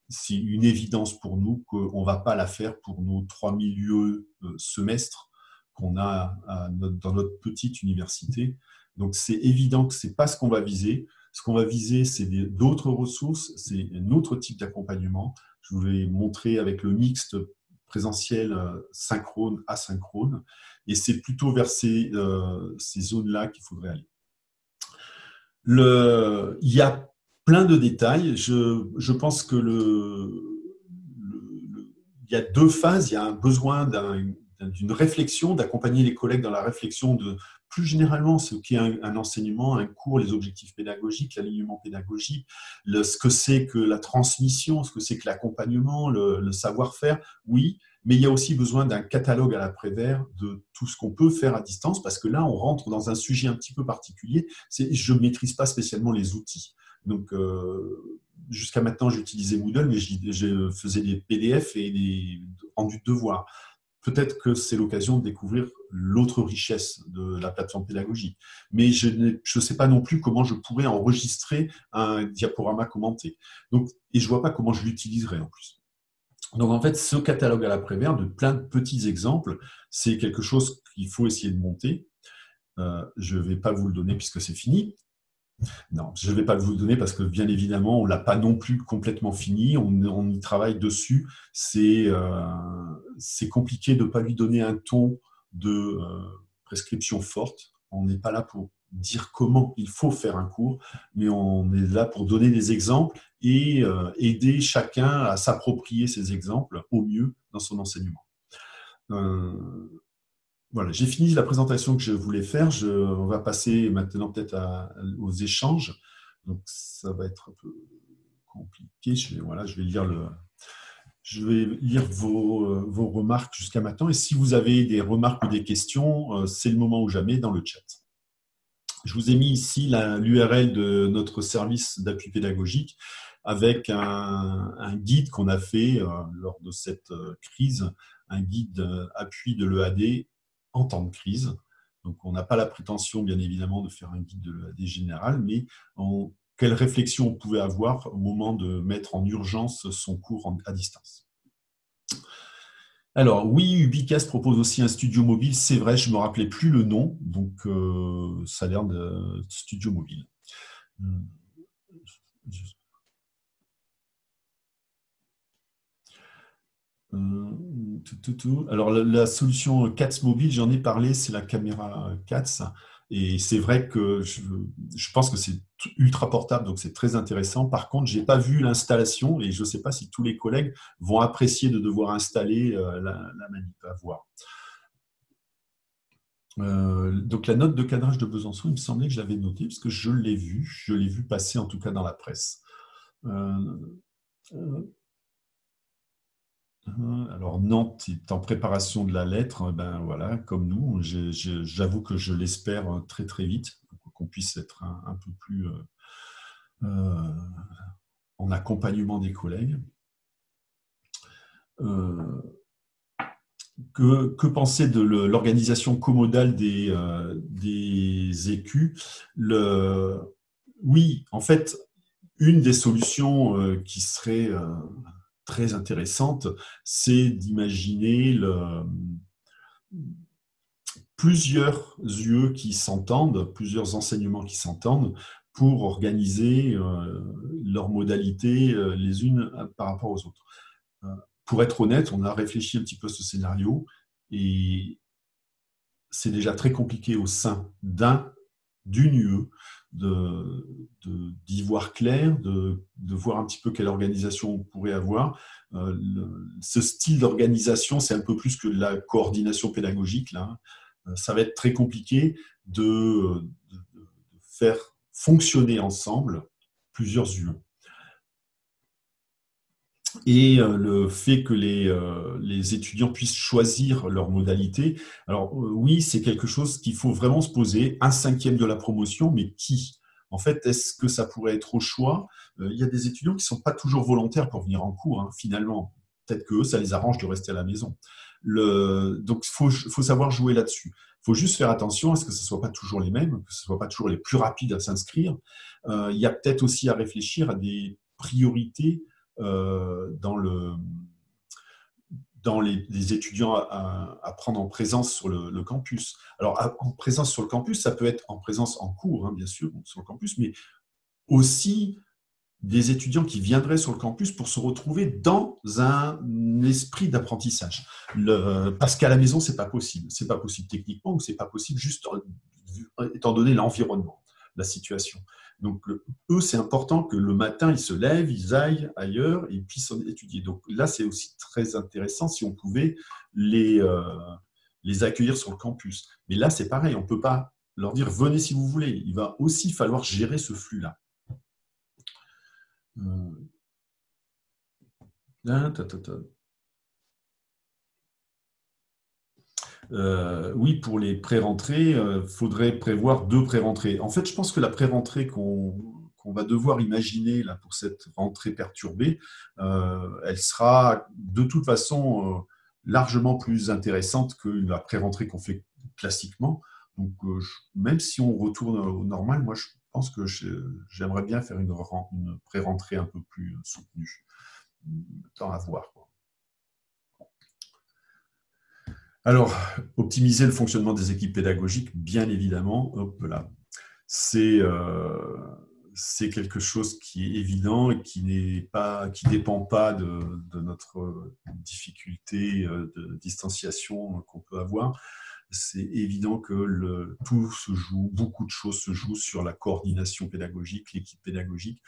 c'est une évidence pour nous qu'on ne va pas la faire pour nos 3000 UE semestres qu'on a dans notre petite université. Donc, c'est évident que ce n'est pas ce qu'on va viser. Ce qu'on va viser, c'est d'autres ressources, c'est un autre type d'accompagnement. Je vous vais montrer avec le mixte présentiel, synchrone, asynchrone. Et c'est plutôt vers ces zones-là qu'il faudrait aller. Il y a plein de détails. Je pense que il y a deux phases. Il y a un besoin d'une réflexion, d'accompagner les collègues dans la réflexion de plus généralement ce qu'est un enseignement, un cours, les objectifs pédagogiques, l'alignement pédagogique, ce que c'est que la transmission, ce que c'est que l'accompagnement, le savoir-faire, oui, mais il y a aussi besoin d'un catalogue à l'après-vert de tout ce qu'on peut faire à distance, parce que là, on rentre dans un sujet un petit peu particulier. Je ne maîtrise pas spécialement les outils. Donc, jusqu'à maintenant, j'utilisais Moodle, mais je faisais des PDF et des rendus de devoirs. Peut-être que c'est l'occasion de découvrir l'autre richesse de la plateforme pédagogique. Mais je ne sais pas non plus comment je pourrais enregistrer un diaporama commenté. Donc, et je ne vois pas comment je l'utiliserais en plus. Donc, en fait, ce catalogue à l'après-vert de plein de petits exemples, c'est quelque chose qu'il faut essayer de monter. Je ne vais pas vous le donner puisque c'est fini. Non, je ne vais pas vous le donner parce que, bien évidemment, on ne l'a pas non plus complètement fini. On y travaille dessus. C'est compliqué de ne pas lui donner un ton de prescription forte. On n'est pas là pour dire comment il faut faire un cours, mais on est là pour donner des exemples et aider chacun à s'approprier ces exemples au mieux dans son enseignement. Voilà, j'ai fini la présentation que je voulais faire. On va passer maintenant peut-être aux échanges. Donc, ça va être un peu compliqué. Je vais lire vos remarques jusqu'à maintenant. Et si vous avez des remarques ou des questions, c'est le moment ou jamais dans le chat. Je vous ai mis ici l'URL de notre service d'appui pédagogique avec un guide qu'on a fait lors de cette crise, un guide appui de l'EAD en temps de crise. Donc, on n'a pas la prétention, bien évidemment, de faire un guide de l'EAD général, mais quelle réflexion on pouvait avoir au moment de mettre en urgence son cours à distance. Alors, oui, Ubicast propose aussi un studio mobile. C'est vrai, je ne me rappelais plus le nom, donc ça a l'air de studio mobile. Alors, la solution CATS mobile, j'en ai parlé, c'est la caméra CATS. Et c'est vrai que je pense que c'est ultra portable, donc c'est très intéressant. Par contre, je n'ai pas vu l'installation et je ne sais pas si tous les collègues vont apprécier de devoir installer la manip, à voir. Donc, la note de cadrage de Besançon, il me semblait que je l'avais notée parce que je l'ai vu passer en tout cas dans la presse. Alors, Nantes est en préparation de la lettre, ben voilà, comme nous. J'avoue que je l'espère très très vite, pour qu'on puisse être un peu plus en accompagnement des collègues. Que penser de l'organisation commodale des écus? Oui, en fait, une des solutions qui serait très intéressante, c'est d'imaginer plusieurs UE qui s'entendent, plusieurs enseignements qui s'entendent pour organiser leurs modalités les unes par rapport aux autres. Pour être honnête, on a réfléchi un petit peu à ce scénario et c'est déjà très compliqué au sein d'une UE d'y voir clair, de voir un petit peu quelle organisation on pourrait avoir. Ce style d'organisation, c'est un peu plus que la coordination pédagogique, là. Ça va être très compliqué de faire fonctionner ensemble plusieurs UE. Et le fait que les étudiants puissent choisir leur modalité. Alors oui, c'est quelque chose qu'il faut vraiment se poser. 1/5 de la promotion, mais qui? En fait, est-ce que ça pourrait être au choix? Il y a des étudiants qui ne sont pas toujours volontaires pour venir en cours, hein, finalement. Peut-être qu'eux, ça les arrange de rester à la maison. Donc, il faut savoir jouer là-dessus. faut juste faire attention à ce que ce ne soit pas toujours les mêmes, que ce ne soit pas toujours les plus rapides à s'inscrire. Il y a peut-être aussi à réfléchir à des priorités dans les étudiants à prendre en présence sur le campus. Alors, en présence sur le campus, ça peut être en présence en cours, hein, bien sûr, sur le campus, mais aussi des étudiants qui viendraient sur le campus pour se retrouver dans un esprit d'apprentissage. Parce qu'à la maison, c'est pas possible. C'est pas possible techniquement ou c'est pas possible juste étant donné l'environnement, la situation. Donc, eux, c'est important que le matin, ils se lèvent, ils aillent ailleurs et ils puissent étudier. Donc là, c'est aussi très intéressant si on pouvait les accueillir sur le campus. Mais là, c'est pareil, on ne peut pas leur dire « venez si vous voulez ». Il va aussi falloir gérer ce flux-là. Oui, pour les pré-rentrées, faudrait prévoir 2 pré-rentrées. En fait, je pense que la pré-rentrée qu'on va devoir imaginer là, pour cette rentrée perturbée, elle sera de toute façon largement plus intéressante que la pré-rentrée qu'on fait classiquement. Donc, même si on retourne au normal, moi, je pense que j'aimerais bien faire une pré-rentrée un peu plus soutenue. Tant à voir, quoi. Alors, optimiser le fonctionnement des équipes pédagogiques, bien évidemment, hop là, c'est quelque chose qui est évident et qui dépend pas de notre difficulté de distanciation qu'on peut avoir. C'est évident que tout se joue, beaucoup de choses se jouent sur la coordination pédagogique, l'équipe pédagogique.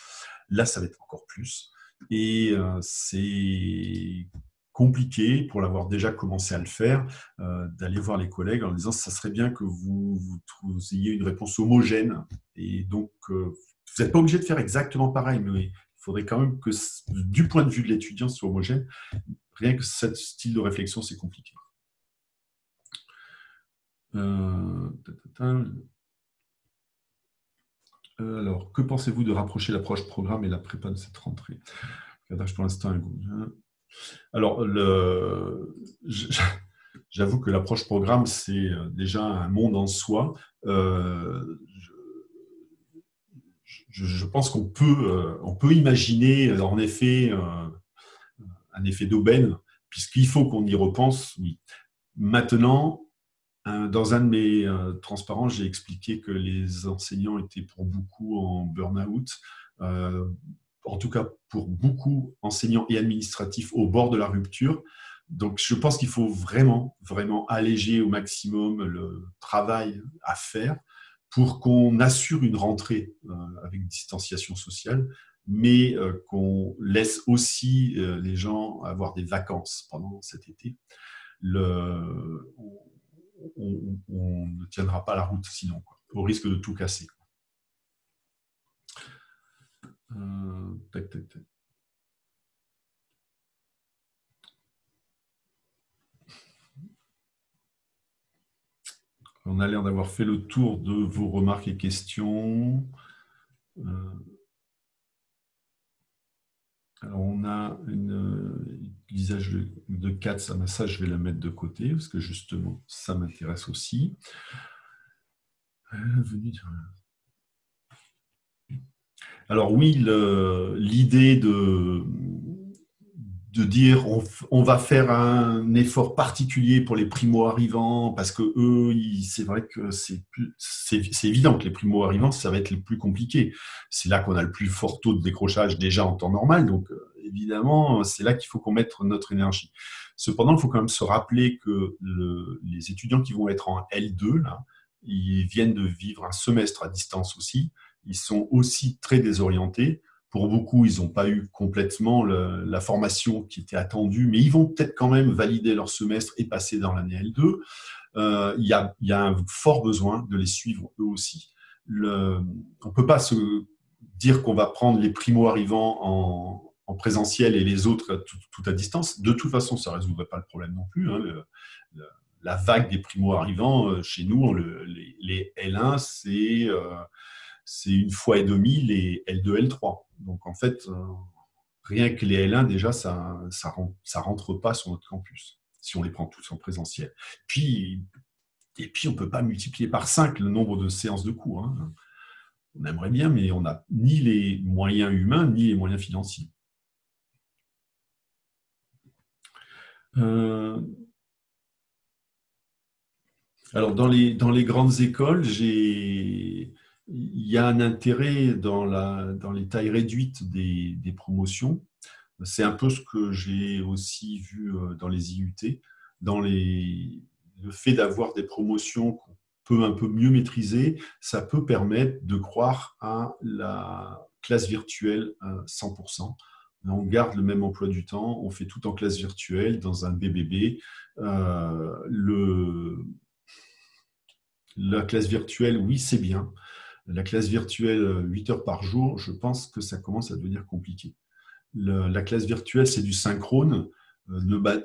Là, ça va être encore plus. Et c'est compliqué, pour l'avoir déjà commencé à le faire, d'aller voir les collègues en disant ça serait bien que vous ayez une réponse homogène. Et donc, vous n'êtes pas obligé de faire exactement pareil, mais il faudrait quand même que, du point de vue de l'étudiant, ce soit homogène. Rien que ce style de réflexion, c'est compliqué. Alors, que pensez-vous de rapprocher l'approche programme et la prépa de cette rentrée? Pour l'instant, alors, j'avoue que l'approche programme, c'est déjà un monde en soi. Je pense qu'on peut imaginer, en effet, un effet d'aubaine, puisqu'il faut qu'on y repense, oui. Maintenant, dans un de mes transparents, j'ai expliqué que les enseignants étaient pour beaucoup en burn-out, en tout cas pour beaucoup enseignants et administratifs au bord de la rupture. Donc, je pense qu'il faut vraiment, vraiment alléger au maximum le travail à faire pour qu'on assure une rentrée avec distanciation sociale, mais qu'on laisse aussi les gens avoir des vacances pendant cet été. On ne tiendra pas la route sinon, quoi, au risque de tout casser. Tac, tac, tac. On a l'air d'avoir fait le tour de vos remarques et questions. Alors, on a l'usage de CAT, ça, je vais la mettre de côté, parce que justement, ça m'intéresse aussi. Alors oui, l'idée de dire on va faire un effort particulier pour les primo-arrivants parce que eux, c'est vrai que c'est évident que les primo-arrivants, ça va être les plus compliqués. C'est là qu'on a le plus fort taux de décrochage déjà en temps normal, donc évidemment, c'est là qu'il faut qu'on mette notre énergie. Cependant, il faut quand même se rappeler que les étudiants qui vont être en L2, là, ils viennent de vivre un semestre à distance aussi, ils sont aussi très désorientés. Pour beaucoup, ils n'ont pas eu complètement la formation qui était attendue, mais ils vont peut-être quand même valider leur semestre et passer dans l'année L2. Il y a un fort besoin de les suivre eux aussi. On ne peut pas se dire qu'on va prendre les primo-arrivants en présentiel et les autres tout à distance. De toute façon, ça ne résoudrait pas le problème non plus. Hein. La vague des primo-arrivants, chez nous, les L1, c'est une fois et demi les L2, L3. Donc, en fait, rien que les L1, déjà, ça rentre pas sur notre campus, si on les prend tous en présentiel. Puis, Et puis, on ne peut pas multiplier par 5 le nombre de séances de cours, hein. On aimerait bien, mais on n'a ni les moyens humains, ni les moyens financiers. Alors, dans les grandes écoles, il y a un intérêt dans les tailles réduites des promotions. C'est un peu ce que j'ai aussi vu dans les IUT, le fait d'avoir des promotions qu'on peut un peu mieux maîtriser, ça peut permettre de croire à la classe virtuelle à 100%. On garde le même emploi du temps, on fait tout en classe virtuelle, dans un BBB. La classe virtuelle, oui, c'est bien. La classe virtuelle, 8 heures par jour, je pense que ça commence à devenir compliqué. La classe virtuelle, c'est du synchrone.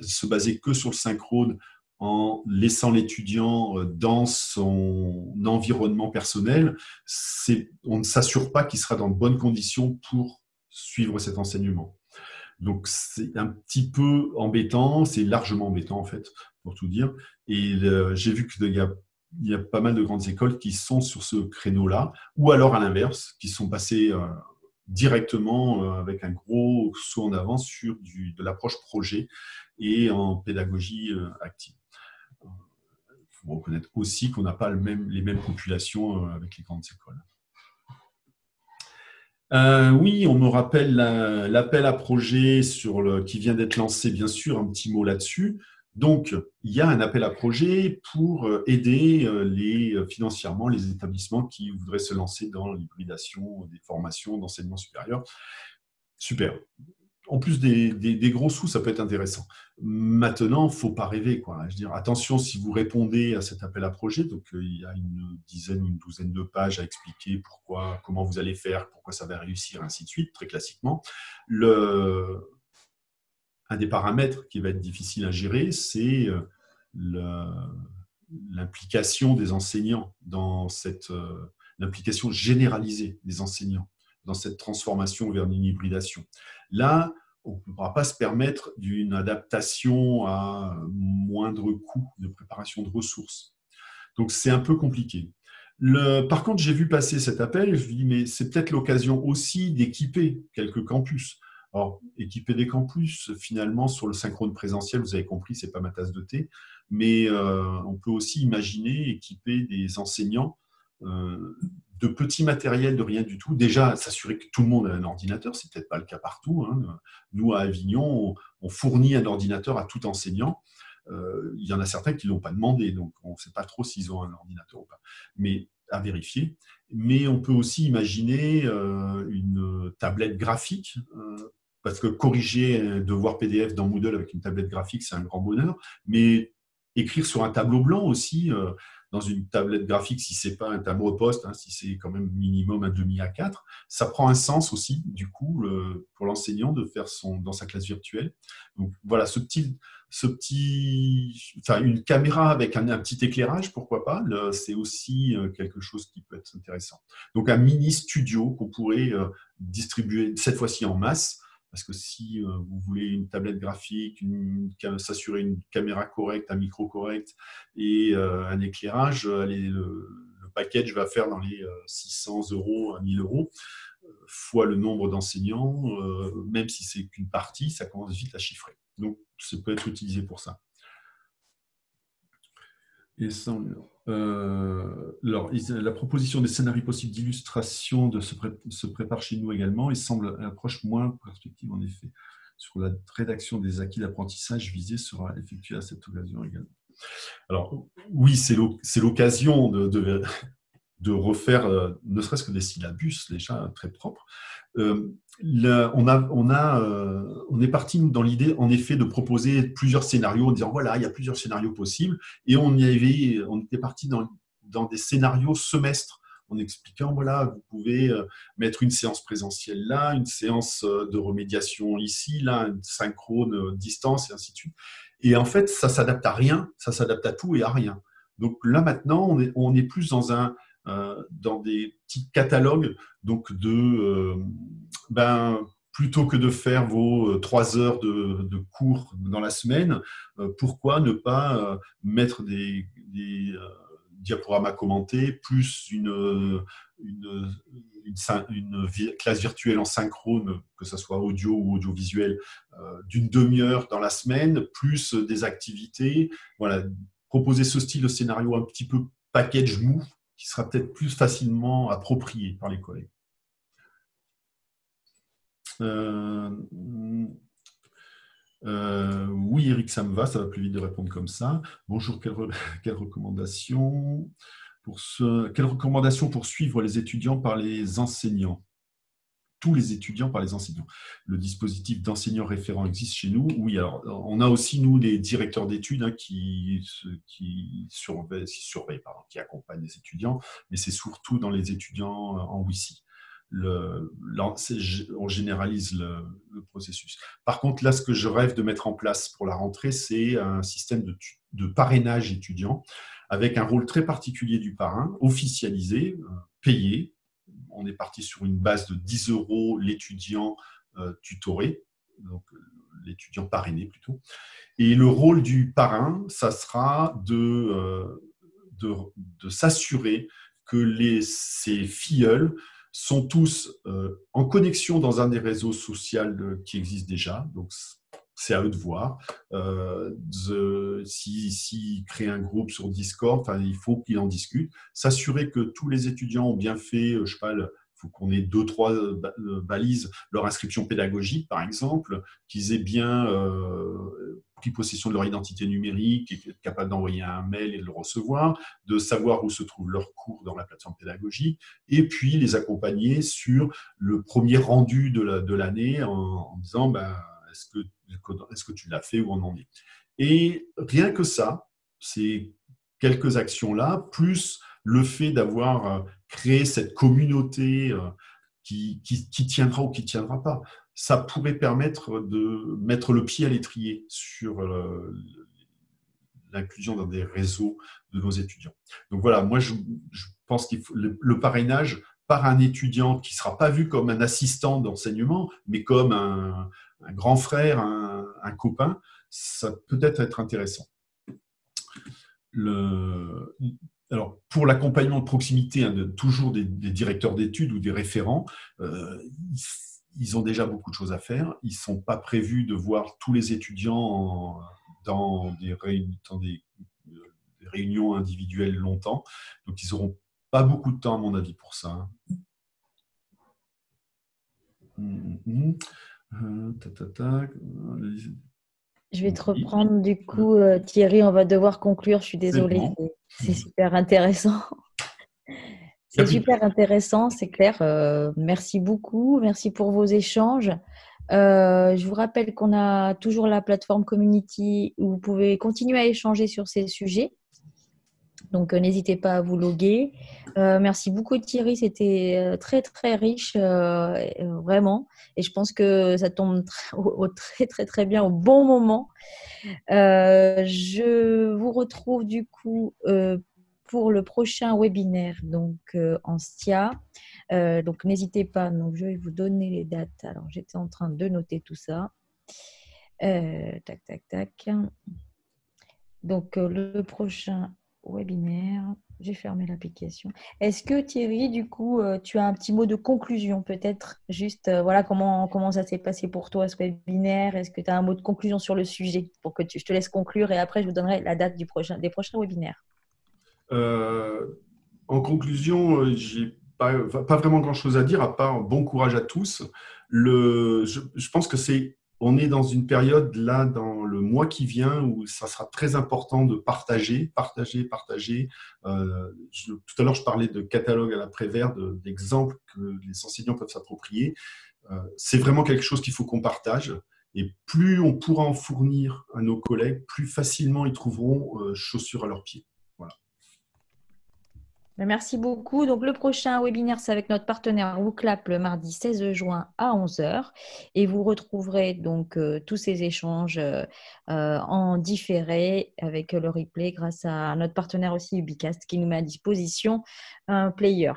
Se baser que sur le synchrone en laissant l'étudiant dans son environnement personnel, on ne s'assure pas qu'il sera dans de bonnes conditions pour suivre cet enseignement. Donc, c'est un petit peu embêtant, c'est largement embêtant en fait, pour tout dire. Et j'ai vu qu'il y a pas mal de grandes écoles qui sont sur ce créneau-là, ou alors à l'inverse, qui sont passées directement avec un gros saut en avant sur de l'approche projet et en pédagogie active. Il faut reconnaître aussi qu'on n'a pas les mêmes populations avec les grandes écoles. Oui, on me rappelle l'appel à projet qui vient d'être lancé, bien sûr, un petit mot là-dessus. Donc, il y a un appel à projet pour aider financièrement les établissements qui voudraient se lancer dans l'hybridation des formations d'enseignement supérieur. Super. En plus des gros sous, ça peut être intéressant. Maintenant, il ne faut pas rêver, quoi. Je veux dire, attention, si vous répondez à cet appel à projet, donc il y a une dizaine ou une douzaine de pages à expliquer comment vous allez faire, pourquoi ça va réussir, ainsi de suite, très classiquement. Un des paramètres qui va être difficile à gérer, c'est l'implication des enseignants l'implication généralisée des enseignants dans cette transformation vers une hybridation. Là, on ne pourra pas se permettre d'une adaptation à moindre coût de préparation de ressources. Donc, c'est un peu compliqué. Par contre, j'ai vu passer cet appel et je me dis, mais c'est peut-être l'occasion aussi d'équiper quelques campus. Alors, équiper des campus, finalement, sur le synchrone présentiel, vous avez compris, ce n'est pas ma tasse de thé, mais on peut aussi imaginer équiper des enseignants de petits matériels, de rien du tout. Déjà, s'assurer que tout le monde a un ordinateur, ce n'est peut-être pas le cas partout, hein. Nous, à Avignon, on fournit un ordinateur à tout enseignant. Il y en a certains qui ne l'ont pas demandé, donc on ne sait pas trop s'ils ont un ordinateur ou pas, mais à vérifier. Mais on peut aussi imaginer une tablette graphique, parce que corriger un devoir PDF dans Moodle avec une tablette graphique, c'est un grand bonheur, mais écrire sur un tableau blanc aussi, dans une tablette graphique, si ce n'est pas un tableau poste, hein, si c'est quand même minimum un demi A4, ça prend un sens aussi, du coup, pour l'enseignant de faire dans sa classe virtuelle. Donc voilà, une caméra avec un petit éclairage, pourquoi pas, c'est aussi quelque chose qui peut être intéressant. Donc un mini studio qu'on pourrait distribuer cette fois-ci en masse, parce que si vous voulez une tablette graphique, s'assurer une caméra correcte, un micro correct et un éclairage, le package va faire dans les 600 € à 1000 € fois le nombre d'enseignants, même si c'est qu'une partie, ça commence vite à chiffrer. Donc, ça peut être utilisé pour ça. Et la proposition des scénarios possibles d'illustration se prépare chez nous également et semble une approche moins perspective, en effet. Sur la rédaction des acquis d'apprentissage visée sera effectuée à cette occasion également. Alors, oui, c'est l'occasion de refaire ne serait-ce que des syllabus déjà très propres. On est parti dans l'idée, en effet, de proposer plusieurs scénarios en disant voilà, il y a plusieurs scénarios possibles, et on était parti dans des scénarios semestres en expliquant voilà, vous pouvez mettre une séance présentielle là, une séance de remédiation ici, là, une synchrone distance et ainsi de suite. Et en fait, ça s'adapte à rien, ça s'adapte à tout et à rien. Donc là maintenant, on est plus dans des petits catalogues donc plutôt que de faire vos 3 heures de cours dans la semaine, pourquoi ne pas mettre des diaporamas commentés, plus une, classe virtuelle en synchrone, que ce soit audio ou audiovisuel, d'une demi-heure dans la semaine, plus des activités. Voilà, proposer ce style de scénario un petit peu package mou, qui sera peut-être plus facilement approprié par les collègues. Oui, Eric, ça me va plus vite de répondre comme ça. Bonjour, quelle recommandation pour suivre les étudiants par les enseignants? Tous les étudiants par les enseignants. Le dispositif d'enseignants référents existe chez nous. Oui, alors on a aussi, nous, les directeurs d'études qui surveillent, pardon, qui accompagnent les étudiants, mais c'est surtout dans les étudiants en WICI. On généralise le processus. Par contre, là, ce que je rêve de mettre en place pour la rentrée, c'est un système de parrainage étudiant avec un rôle très particulier du parrain, officialisé, payé. On est parti sur une base de 10 € l'étudiant tutoré, donc l'étudiant parrainé plutôt. Et le rôle du parrain, ça sera de s'assurer que ces filleuls sont tous en connexion dans un des réseaux sociaux qui existent déjà. Donc, c'est à eux de voir. S'ils créent un groupe sur Discord, il faut qu'ils en discutent. S'assurer que tous les étudiants ont bien fait, je sais pas, il faut qu'on ait 2-3 balises, leur inscription pédagogique, par exemple, qu'ils aient bien pris possession de leur identité numérique, et être capable d'envoyer un mail et de le recevoir, de savoir où se trouvent leurs cours dans la plateforme pédagogique, et puis les accompagner sur le premier rendu de l'année en disant est-ce que tu l'as fait, où on en est. Et rien que ça, ces quelques actions-là, plus le fait d'avoir créé cette communauté qui tiendra ou qui ne tiendra pas, ça pourrait permettre de mettre le pied à l'étrier sur l'inclusion dans des réseaux de nos étudiants. Donc voilà, moi je pense qu'il faut le parrainage par un étudiant qui ne sera pas vu comme un assistant d'enseignement, mais comme un grand frère, un copain, ça peut être intéressant. Alors, pour l'accompagnement de proximité, toujours des directeurs d'études ou des référents, ils ont déjà beaucoup de choses à faire. Ils ne sont pas prévus de voir tous les étudiants dans des réunions individuelles longtemps. Donc, ils n'auront pas beaucoup de temps, à mon avis, pour ça. Je vais te reprendre du coup, Thierry, on va devoir conclure, je suis désolée, c'est super intéressant. C'est super intéressant, c'est clair. Merci beaucoup, merci pour vos échanges. Je vous rappelle qu'on a toujours la plateforme Community où vous pouvez continuer à échanger sur ces sujets. Donc, n'hésitez pas à vous loguer. Merci beaucoup Thierry, c'était très très riche, vraiment. Et je pense que ça tombe très très très bien au bon moment. Je vous retrouve du coup pour le prochain webinaire donc en STIA. Donc n'hésitez pas, donc je vais vous donner les dates. Alors j'étais en train de noter tout ça. Tac tac tac. Donc le prochain webinaire, j'ai fermé l'application. Est-ce que Thierry, du coup, tu as un petit mot de conclusion peut-être? Juste, voilà, comment ça s'est passé pour toi ce webinaire? Est-ce que tu as un mot de conclusion sur le sujet pour que je te laisse conclure et après je vous donnerai la date des prochains webinaires. En conclusion, j'ai pas vraiment grand-chose à dire à part bon courage à tous. Je pense que on est dans une période là, dans le mois qui vient, où ça sera très important de partager. Tout à l'heure, je parlais de catalogue à l'après-vert, d'exemples que les enseignants peuvent s'approprier. C'est vraiment quelque chose qu'il faut qu'on partage. Et plus on pourra en fournir à nos collègues, plus facilement ils trouveront chaussures à leurs pieds. Voilà. Merci beaucoup. Donc, le prochain webinaire, c'est avec notre partenaire WooClap le mardi 16 juin à 11 h. Et vous retrouverez donc tous ces échanges en différé avec le replay grâce à notre partenaire aussi Ubicast qui nous met à disposition un player.